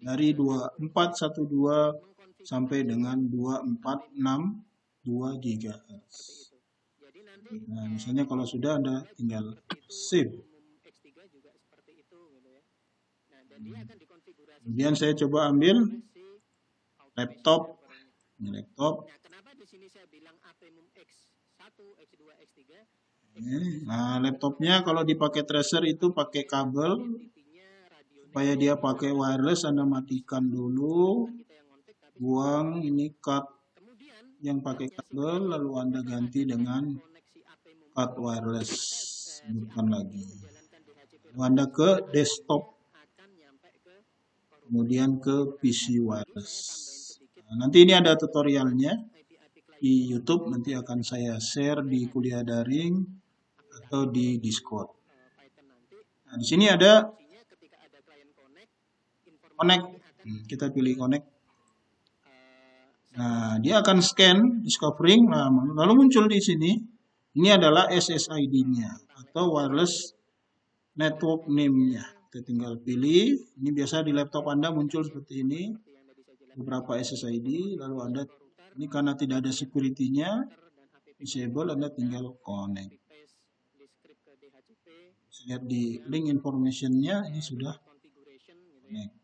Dari 2412 sampai dengan 2462 GHz. Nah, misalnya kalau sudah Anda tinggal save. Kemudian saya coba ambil laptop. Ini laptop. Nah, laptopnya kalau dipakai tracer itu pakai kabel. Supaya dia pakai wireless, Anda matikan dulu. Buang ini cut yang pakai kabel, lalu Anda ganti dengan cut wireless. Bukan lagi. Lalu Anda ke desktop. Kemudian ke PC wireless. Nah, nanti ini ada tutorialnya di YouTube, nanti akan saya share di kuliah daring atau di Discord. Nah, di sini ada connect. Kita pilih connect. Nah, dia akan scan discovering, lalu muncul di sini. Ini adalah SSID-nya atau wireless network name-nya. Kita tinggal pilih. Ini biasa di laptop Anda muncul seperti ini. Beberapa SSID, lalu Anda, ini karena tidak ada security-nya, disable, Anda tinggal connect. Lihat di link information-nya, ini sudah connect.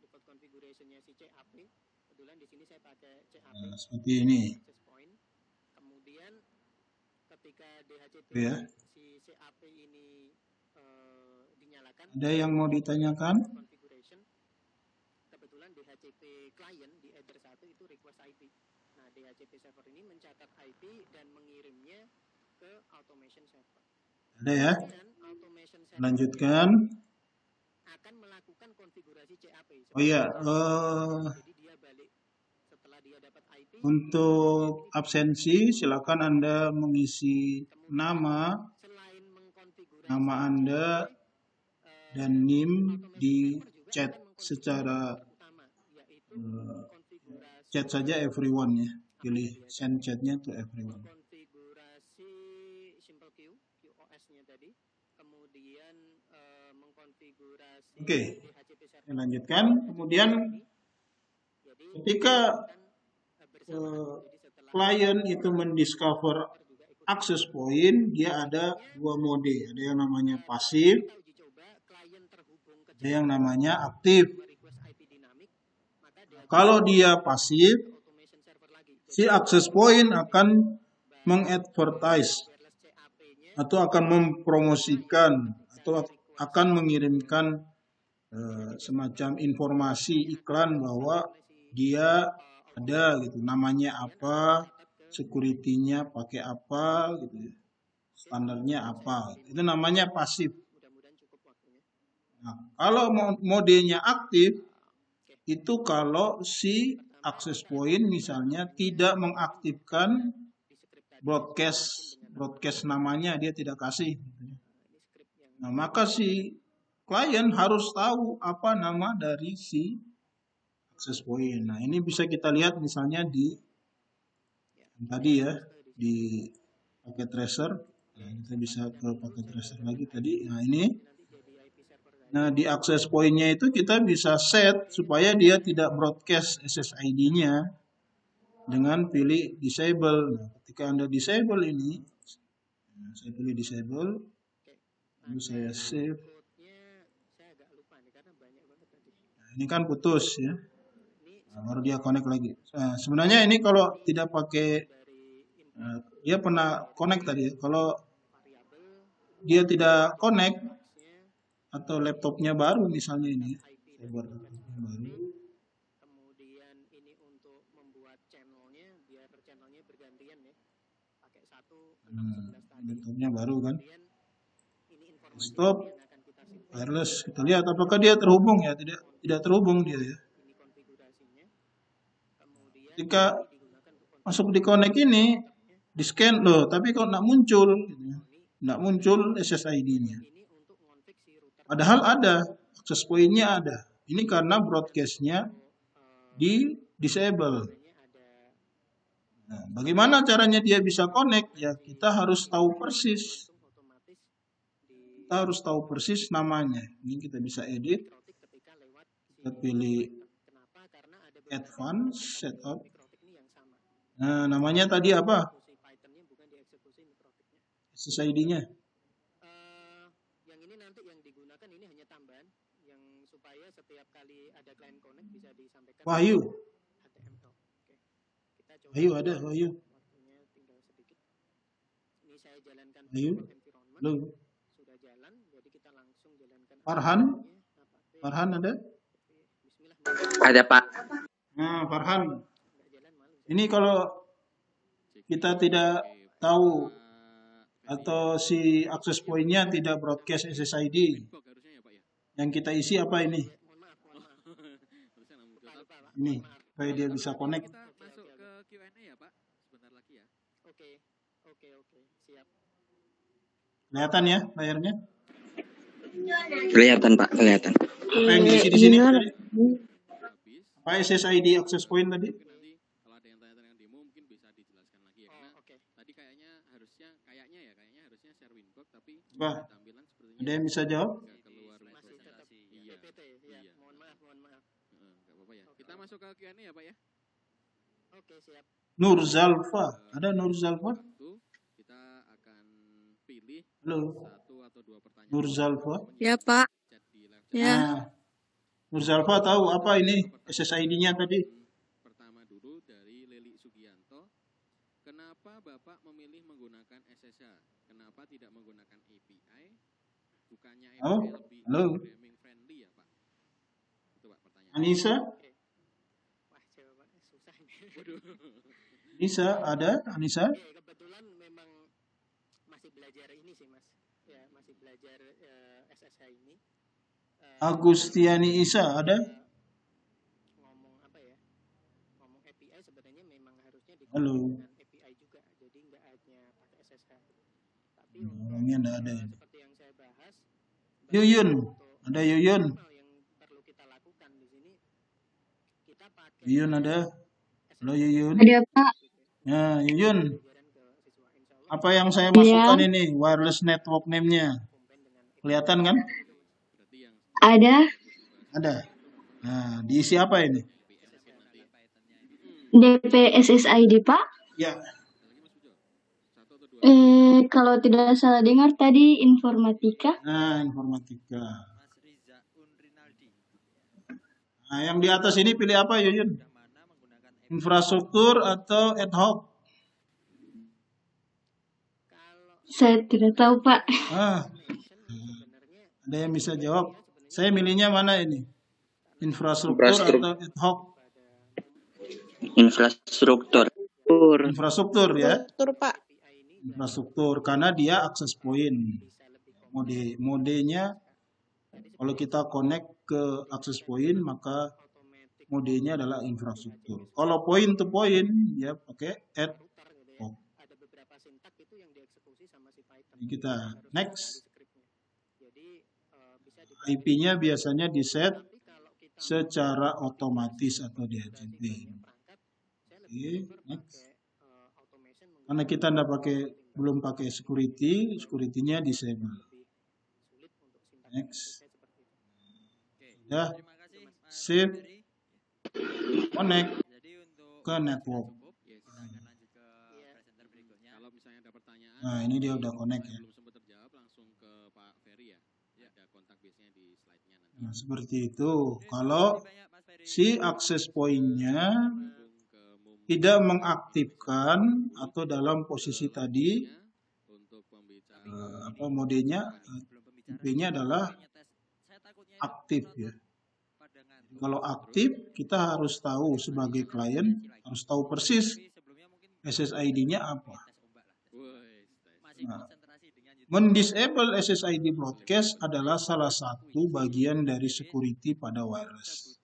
Nah, seperti ini. Ya. Ada yang mau ditanyakan? Kebetulan DHCP client di header 1 itu request IP. Nah, DHCP server ini mencatat IP dan mengirimnya ke automation server. Ada ya? Lanjutkan. Akan melakukan konfigurasi CAP. Oh iya, untuk absensi silakan Anda mengisi nama Anda dan NIM di chat secara chat saja everyone ya. Pilih send chatnya to everyone. Konfigurasi simple queue, QoS-nya tadi. Kemudian mengkonfigurasi Oke. Saya lanjutkan. Kemudian ketika klien itu mendiscover access point, dia ada dua mode. Ada yang namanya pasif, ada yang namanya aktif. Kalau dia pasif, si access point akan mengadvertise atau akan mempromosikan atau akan mengirimkan semacam informasi iklan bahwa dia ada gitu, namanya apa, security-nya pakai apa gitu, standarnya apa, itu namanya pasif. Nah, kalau modenya aktif itu kalau si access point misalnya tidak mengaktifkan broadcast namanya, dia tidak kasih. Nah, maka si klien harus tahu apa nama dari si access point. Nah, ini bisa kita lihat misalnya di tadi ya, di paket tracer. Nah, kita bisa ke paket tracer lagi tadi. Nah, ini. Nah, di access point-nya itu kita bisa set supaya dia tidak broadcast SSID-nya dengan pilih disable. Nah, ketika Anda disable ini, saya pilih disable. Lalu saya save. Code-nya saya agak lupa nih karena banyak banget tadi. Nah, ini kan putus ya. Ini Nah, baru dia connect lagi. Nah, sebenarnya ini kalau tidak pakai dia pernah connect tadi ya. Kalau dia tidak connect atau laptopnya baru misalnya ini, saya buat laptopnya baru. kemudian ini untuk membuat channelnya biar channelnya bergantian ya. Pakai 1, 6, 11 tadi. Laptopnya baru kan. Kemudian ini informasi Stop yang akan kita simpan. wireless. Kita lihat apakah dia terhubung ya. Tidak terhubung dia ya. Ini konfigurasinya. Kemudian Ketika digunakan untuk masuk di connect ini, di scan loh, tapi kok nggak muncul, gitu ya. Nggak muncul SSID-nya. ini untuk ngonfig si router. Padahal ada, access point-nya ada. Ini karena broadcast-nya di disable. Nah, bagaimana caranya dia bisa connect? Ya, kita harus tahu persis. Kita harus tahu persis namanya. Ini kita bisa edit. Kita pilih advance setup. Nah, namanya tadi apa? SSID-nya. Yang ini nanti yang digunakan ini hanya tambahan yang supaya setiap kali ada client connect bisa disampaikan Wahyu. HTML. Oke. Kita coba Wahyu ada, Wahyu. waktunya tinggal sedikit. Ini saya jalankan Wahyu. environment. Halo. Sudah jalan, jadi kita langsung jalankan. Farhan? Farhan ada? Bismillah. Ada Pak. Nah, Farhan. Ini kalau kita tidak tahu atau si access point-nya tidak broadcast SSID, yang kita isi apa ini? Ini, supaya dia bisa connect. Kita masuk ke Q&A ya Pak, sebentar lagi ya. Oke, siap. Kelihatan ya layarnya? Kelihatan Pak, kelihatan. Apa yang diisi di sini tadi? Habis, Apa SSID access point tadi? nanti kalau ada yang tanya-tanya demo mungkin bisa dijelaskan lagi ya. Karena tadi kayaknya harusnya share Winbox tapi Apa? tampilan Ada sepertinya yang bisa jawab? nggak keluar Masih tetap Iya. PPT ya. Iya. Mohon maaf. Nggak apa-apa ya. Kita masuk ke Q&A ya Pak ya. Oke, siap. Nur Zalfa. Ada Nur Zalfa? Satu, kita akan pilih Halo. 1 atau 2 pertanyaan. Nur Zalfa. Ya, Pak. Chat di live chat. Ya. Nah, Nur Zalfa tahu apa ini SSID-nya tadi? Pertama dulu dari Leli Sugianto. Kenapa Bapak memilih menggunakan SSH? Kenapa tidak menggunakan API? Bukannya API Halo? lebih Halo? programming friendly ya Pak? Itu Pak pertanyaan. Anissa? Wah, jawabannya susah ini. Waduh. Anissa ada? Anissa? Oke, kebetulan memang masih belajar ini sih, Mas. Ya, masih belajar SSH ini. Agustiani Isa ada? Ngomong apa ya? Ngomong API sebenarnya memang harusnya Halo. dengan API juga. Jadi nggak hanya pakai SSH. Tapi untuk Orangnya enggak ada. seperti yang saya bahas, Yuyun. Ada Yuyun. hal yang perlu kita lakukan di sini kita pakai Yuyun ada? Halo Yuyun. Ada, Pak. Nah, Yuyun. pelajaran ke siswa. Insya Allah Apa yang saya masukkan ini? Wireless network name-nya. Kelihatan kan? Berarti yang Ada. Ada. Nah, diisi apa ini? DPSSID, Pak. Ya. satu atau dua. Kalau tidak salah dengar tadi informatika. Nah, informatika. Mas Riza Unrinaldi. Nah, yang di atas ini pilih apa Yuyun? Mana menggunakan Infrastruktur atau ad hoc? Saya tidak tahu, Pak. Ah, ada yang bisa jawab? Saya milihnya mana ini? Infrastruktur atau ad hoc? Infrastruktur. Infrastruktur ya. Tur, Pak. Infrastruktur karena dia akses point. Modenya kalau kita connect ke akses point maka modenya adalah infrastruktur. Kalau point to point ya pakai ad hoc. ada beberapa sintak itu yang dieksekusi sama si Python. Jadi kita next. Jadi bisa di IP-nya biasanya di set secara otomatis atau di HTTP. Oke, next. Karena kita belum pakai security, security-nya disable. Next. Sudah. Terima kasih Mas Save. Ferry. Connect Jadi untuk ke network. ya, kita akan lanjut ke presenter berikutnya. Kalau misalnya ada pertanyaan Nah, ini dia udah connect ya. belum sempat terjawab langsung ke Pak Ferry Nah, seperti itu. Kalau si akses point-nya tidak mengaktifkan atau dalam posisi tadi modenya IP-nya adalah aktif ya. Kalau aktif kita harus tahu sebagai klien harus tahu persis SSID-nya apa. Nah, mendisable SSID broadcast adalah salah satu bagian dari security pada wireless.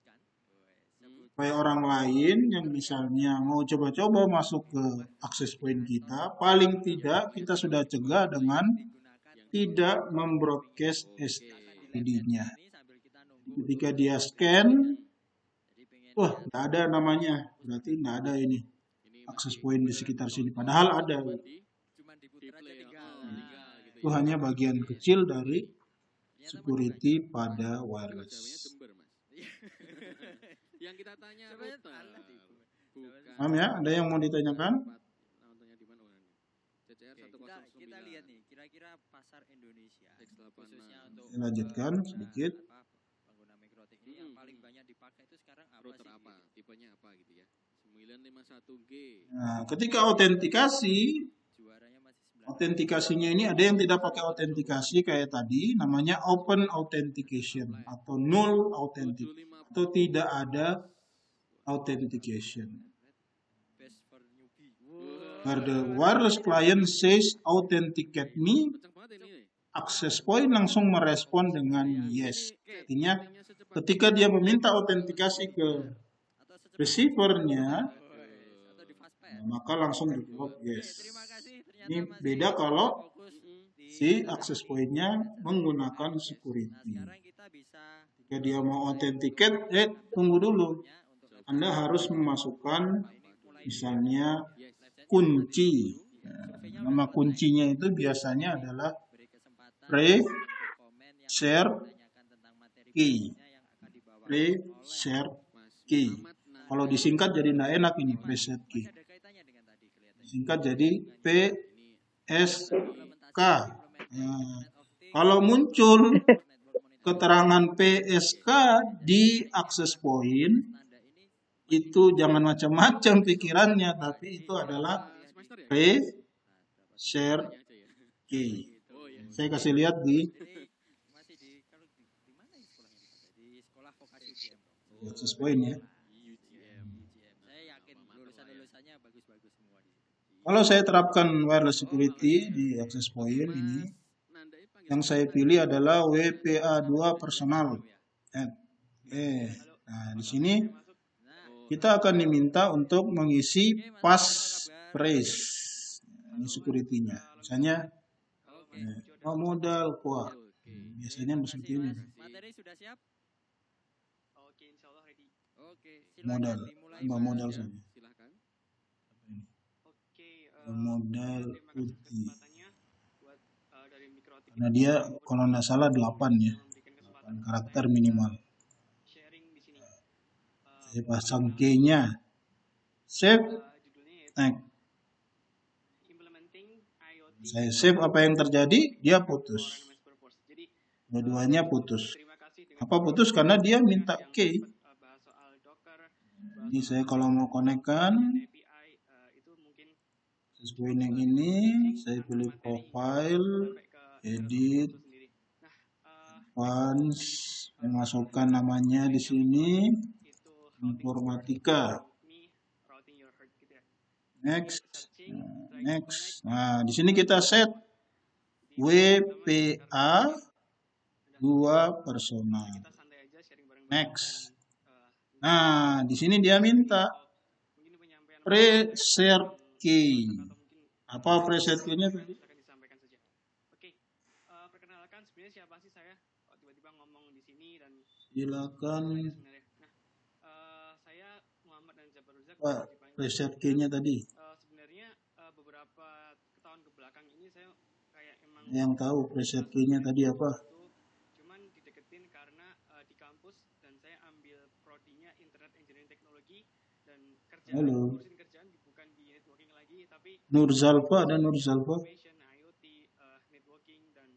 Supaya orang lain yang misalnya mau coba-coba masuk ke access point kita, paling tidak kita sudah cegah dengan tidak membroadcast SSID-nya. Ketika dia scan, wah nggak ada namanya, berarti nggak ada ini access point di sekitar sini. Padahal ada. Itu hanya bagian kecil dari security pada wireless. Yang kita tanya router. Paham ya? Ada yang mau ditanyakan? Kita lihat nih, kira-kira pasar Indonesia khususnya untuk Lanjutkan sedikit. pengguna mikrotik ini yang paling banyak dipakai itu sekarang apa Router sih? apa? Tipenya apa gitu ya? 951G. Nah, ketika autentikasi, Juaranya masih 9. autentikasinya ini ada yang tidak pakai autentikasi kayak tadi, namanya open authentication atau null authentic atau tidak ada authentication. Best for newbie. Where the wireless client says authenticate me, Kenceng banget ini. access point langsung merespon dengan yes. Artinya ketika dia meminta autentikasi ke receivernya, Atau di fastpass. maka langsung dijawab yes. Terima kasih. Ternyata Ini masih beda kalau fokus di si access point-nya menggunakan security. sekarang kita bisa Jika dia mau authenticate, tunggu dulu. Anda harus memasukkan misalnya kunci. Nah, nama kuncinya itu biasanya adalah beri kesempatan pre-share menanyakan tentang materi key. yang akan dibawa Pre-share key. Kalau disingkat jadi tidak enak ini pre-share key. ada kaitannya dengan tadi kelihatan Singkat jadi PSK. Nah, kalau muncul keterangan PSK di access point, itu jangan macam-macam pikirannya, tapi itu adalah pre-share key. Saya kasih lihat di masih di kalau di mana ya sekolahnya di sekolah vokasi UGM. access point ya. UGM. Saya yakin lulusan-lulusannya bagus-bagus semua di sini. Kalau saya terapkan wireless security di access point ini, yang saya pilih adalah WPA2 personal. Nah, di sini kita akan diminta untuk mengisi passphrase. Ini security-nya. Misalnya modal kuat. Biasanya seperti ini. Materi sudah siap? Oke, insyaallah ready. Oke, Modal, dimulai. tambah modal saja. Silakan. Oke, Modal putih. buat dari mikrotik Karena dia kalau nggak salah 8 ya. 8 karakter minimal. sharing di sini. Saya pasang key-nya. Save. Next. Implementing IoT. Saya save, apa yang terjadi? Dia putus. Jadi Dua-duanya putus. terima kasih dengan Apa putus? Karena dia minta key. bahas soal Docker, Jadi saya kalau mau konekkan, API itu mungkin sesuai yang ini, saya pilih profile, edit, sendiri. funds, memasukkan namanya di sini, informatika. Routing your heart gitu ya. Next, next. Nah, di sini kita set WPA 2 personal. Kita santai aja sharing bareng. Next. Nah, di sini dia minta Mungkin penyampaian preset key. atau mungkin Apa preset key-nya tadi? akan disampaikan saja. Oke, perkenalkan sebenarnya siapa sih saya? Kok tiba-tiba ngomong di sini dan Silakan sebenarnya. Saya Muhammad dan Jabar Ruzak. Pak, preset key-nya tadi. Sebenarnya beberapa tahun ke belakang ini saya kayak emang Yang tahu preset key-nya tadi apa? cuman dideketin karena di kampus dan saya ambil prodinya Internet Engineering Technology dan kerjaan Halo. ngurusin kerjaan bukan di networking lagi tapi Nurzalfa ada Nurzalfa. automation, IoT, networking dan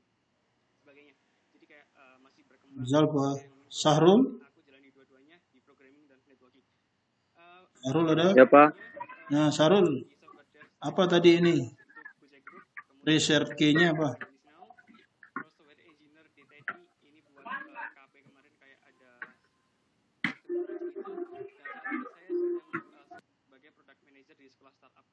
sebagainya. Jadi kayak masih berkembang. Nurzalfa. Kayak Sahrul? aku jalani dua-duanya di programming dan networking. Sahrul ada? Ya, Pak. Nah, Sahrul, apa tadi ini? Research key-nya apa? Terus software engineer DTI ini buat KP kemarin kayak ada dan saat ini saya sedang sebagai product manager di sekolah startup.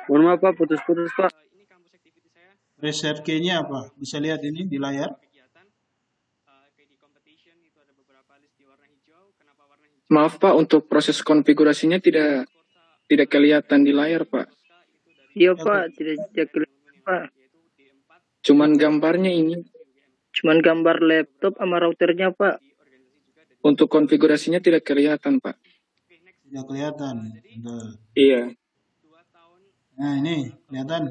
Mohon maaf, Pak. Putus-putus, Pak. Ini kampus activity saya. Research key-nya apa? Bisa lihat ini di layar. Kegiatan kayak di competition itu ada beberapa list di warna hijau. Kenapa warna hijau? Maaf Pak, untuk proses konfigurasinya tidak kelihatan di layar Pak. Iya, Pak. Tidak kelihatan, Pak. Cuman gambarnya ini. Cuman gambar laptop sama routernya, Pak. Untuk konfigurasinya tidak kelihatan Pak. Tidak kelihatan. Bentar. Iya. Nah, ini kelihatan.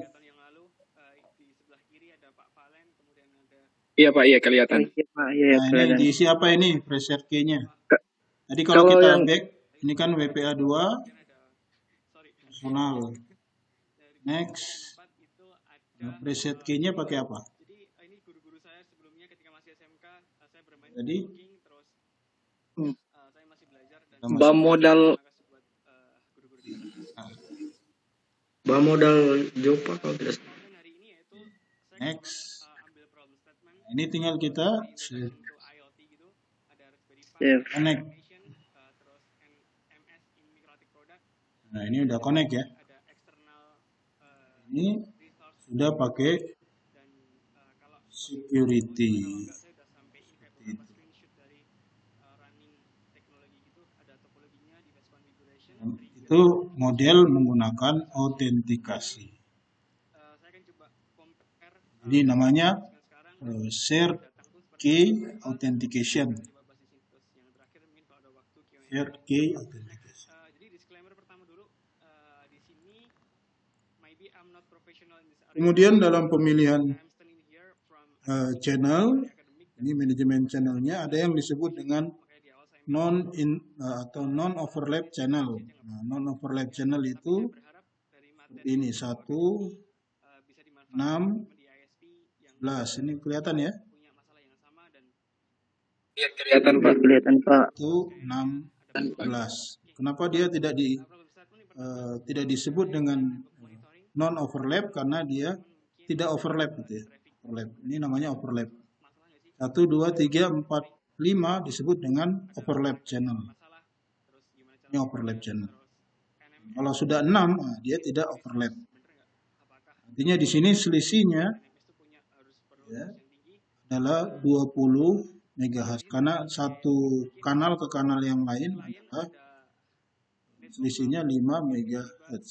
Iya Pak, iya kelihatan. Iya, Pak. Iya, Nah, ini kelihatan. diisi apa ini? Research key-nya. Jadi kalau Kalau kita yang- back, ini kan WPA 2 personal. Next. Nah, preset key-nya pakai apa? Jadi ini guru-guru saya sebelumnya ketika masih SMK saya bermain Jadi networking, terus saya masih belajar dan Bam modal guru-guru di sana. Bam modal Jopa kalau tidak salah. Dan hari ini yaitu saya next. ambil problem statement Ini tinggal kita untuk IoT gitu, ada Raspberry Pi, Iya. connect. terus MS in Microtik product, Nah, ini udah connect ya. ada external Ini sudah pakai dan kalau security. saya udah sampai kayak beberapa screenshot dari running teknologi gitu, ada topologinya, device configuration, Itu model menggunakan autentikasi. saya akan coba compare Jadi namanya sekarang shared key authentication. coba bahas di sini. Terus yang terakhir mungkin kalau ada waktu Q&A. Shared key authentication. Jadi disclaimer pertama dulu, di sini maybe I'm not professional in this area. Kemudian dalam pemilihan I'm standing here from channel, academic ini manajemen channelnya ada yang disebut dengan makanya di awal saya atau non overlap channel. Nah, non overlap channel itu berharap dari materi ini 1, bisa 6, dimanfaatkan di ISP yang 11. Ini kelihatan ya? punya masalah yang sama dan Iya kelihatan Pak. Kelihatan, Pak. 1, 6, 11. Kenapa dia tidak disebut dengan non overlap? Karena dia tidak overlap gitu ya. Overlap. Ini namanya overlap. 1, 2, 3, 4, 5 disebut dengan overlap channel. Ini overlap channel. Kalau sudah 6, dia tidak overlap. Artinya di sini selisihnya ya, adalah 20 MHz. Karena satu kanal ke kanal yang lain adalah selisihnya 5 MHz.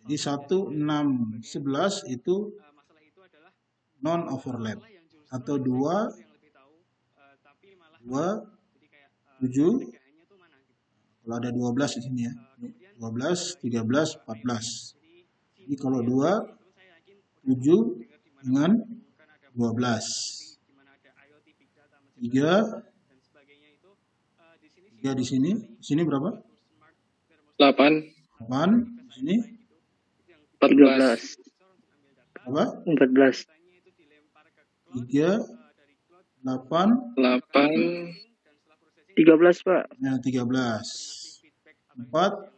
Jadi 1, 6, 11 itu non overlap. Atau 2, 7, kalau ada 12 di sini ya. 12, 13, 14. Jadi kalau 2, 7 dengan 12. 3 di sini. Di sini berapa? 8, 8. Di sini 14, apa? 14. 3, 8, 8, 13, Pak. nah 13. 4,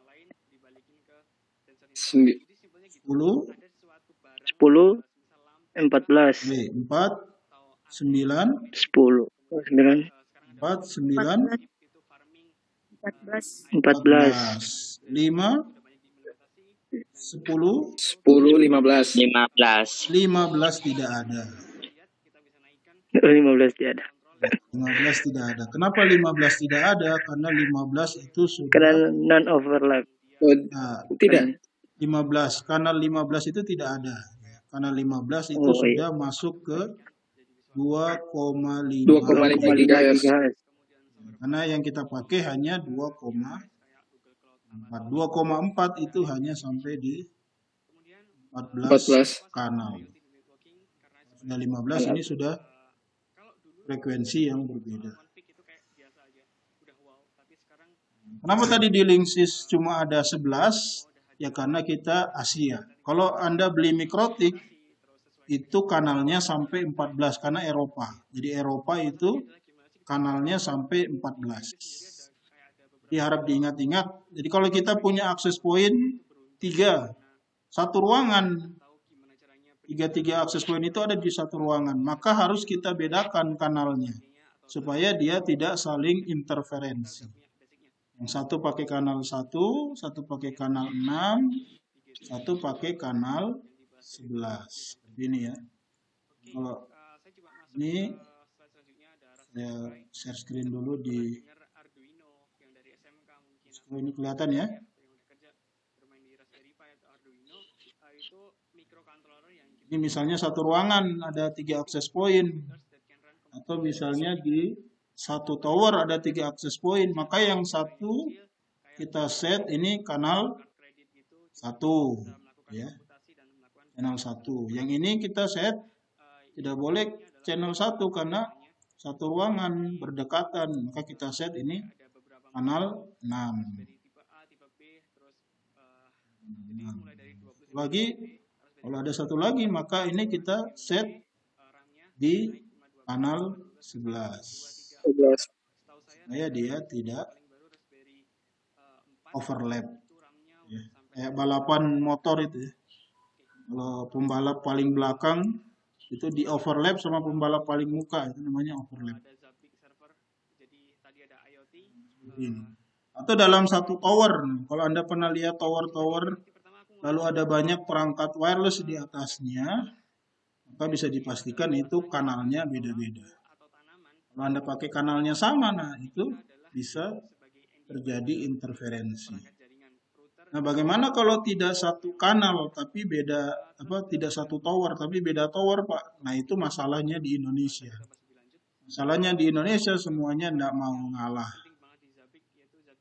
9, 10, 10, 14, 4, 9, 10, 9, 4, 9, 14. 14, 5, 10, 10, 15. 15 tidak ada. 15 tidak ada. 15 tidak ada. Kenapa 15 tidak ada? Karena 15 itu Karena sudah non overlap. Oh, nah, tidak. 15. Kanal 15 itu tidak ada. Kanal 15 itu Oh, iya. sudah masuk ke 2,5 2,5 GHz. Karena yang kita pakai hanya 2,4. 2,4 itu hanya sampai di 14 kanal. Sudah 15 ini sudah frekuensi yang berbeda. Kenapa tadi di Linksys cuma ada 11? Ya karena kita Asia. Kalau Anda beli Mikrotik itu kanalnya sampai 14 karena Eropa. Jadi Eropa itu kanalnya sampai 14. Jadi harap diingat-ingat. Jadi kalau kita punya akses point 3, satu ruangan, 3 akses point itu ada di satu ruangan, maka harus kita bedakan kanalnya supaya dia tidak saling interferensi. Yang satu pakai kanal 1, satu pakai kanal 6, satu pakai kanal 11. Ini ya. Kalau ini saya share screen dulu di ini kelihatan ya. Ini misalnya satu ruangan ada 3 akses point, atau misalnya di satu tower ada 3 akses point, maka yang satu kita set ini kanal 1 ya, channel 1. Yang ini kita set tidak boleh channel 1 karena satu ruangan berdekatan, maka kita set ini kanal 6. Lagi kalau ada satu lagi maka ini kita set di kanal 11 supaya dia tidak overlap ya. Kayak balapan motor itu ya. Kalau pembalap paling belakang itu di overlap sama pembalap paling muka, itu namanya overlap. Atau dalam satu tower, kalau Anda pernah lihat tower-tower lalu ada banyak perangkat wireless di atasnya, maka bisa dipastikan itu kanalnya beda-beda. Kalau Anda pakai kanalnya sama, nah itu bisa terjadi interferensi. Nah, bagaimana kalau tidak satu kanal tapi beda, tidak satu tower tapi beda tower, Pak? Nah, itu masalahnya di Indonesia. Masalahnya di Indonesia semuanya tidak mau ngalah.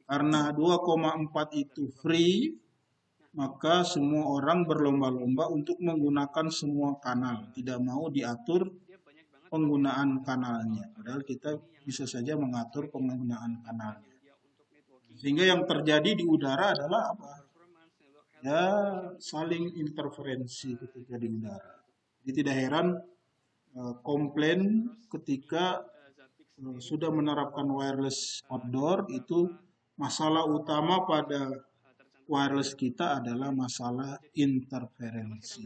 Karena 2,4 itu free, maka semua orang berlomba-lomba untuk menggunakan semua kanal. Tidak mau diatur penggunaan kanalnya. Padahal kita bisa saja mengatur penggunaan kanalnya. Sehingga yang terjadi di udara adalah apa? Ya, saling interferensi ketika di udara. Jadi tidak heran komplain ketika sudah menerapkan wireless outdoor, itu masalah utama pada wireless kita adalah masalah interferensi.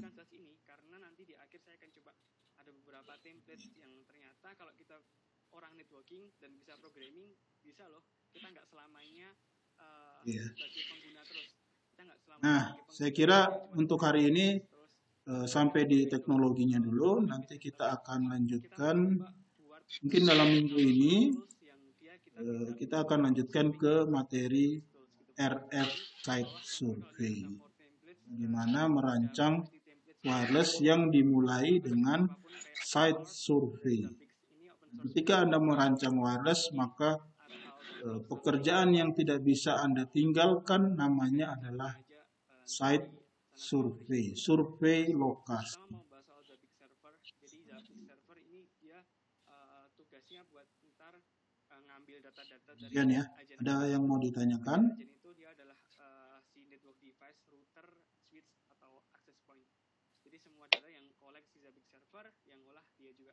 Karena nanti di akhir saya akan coba ada beberapa template yang ternyata kalau kita orang networking dan bisa programming, bisa loh. Kita nggak selamanya sebagai pengguna terus. Nah, saya kira untuk hari ini sampai di teknologinya dulu. Nanti kita akan lanjutkan, mungkin dalam minggu ini, kita akan lanjutkan ke materi RF site survey. Bagaimana merancang wireless yang dimulai dengan site survey. Ketika Anda merancang wireless, maka pekerjaan yang tidak bisa Anda tinggalkan namanya adalah site survey, survei lokasi. Jadi Zabbix server ini dia tugasnya buat ntar ngambil data-data dari ya, ada yang mau ditanyakan? Agent itu dia adalah si network device, router, switch atau access point. Jadi semua data yang collect si Zabbix server yang olah dia juga.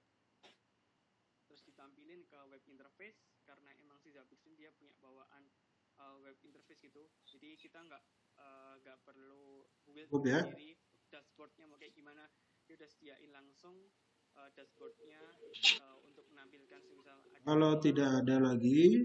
Terus ditampilin ke web interface karena emang si Zabbix ini dia punya bawaan web interface gitu. Jadi kita nggak perlu build sendiri dashboardnya mau kayak gimana, dia udah sediain langsung dashboardnya untuk menampilkan semisal kalau tidak ada lagi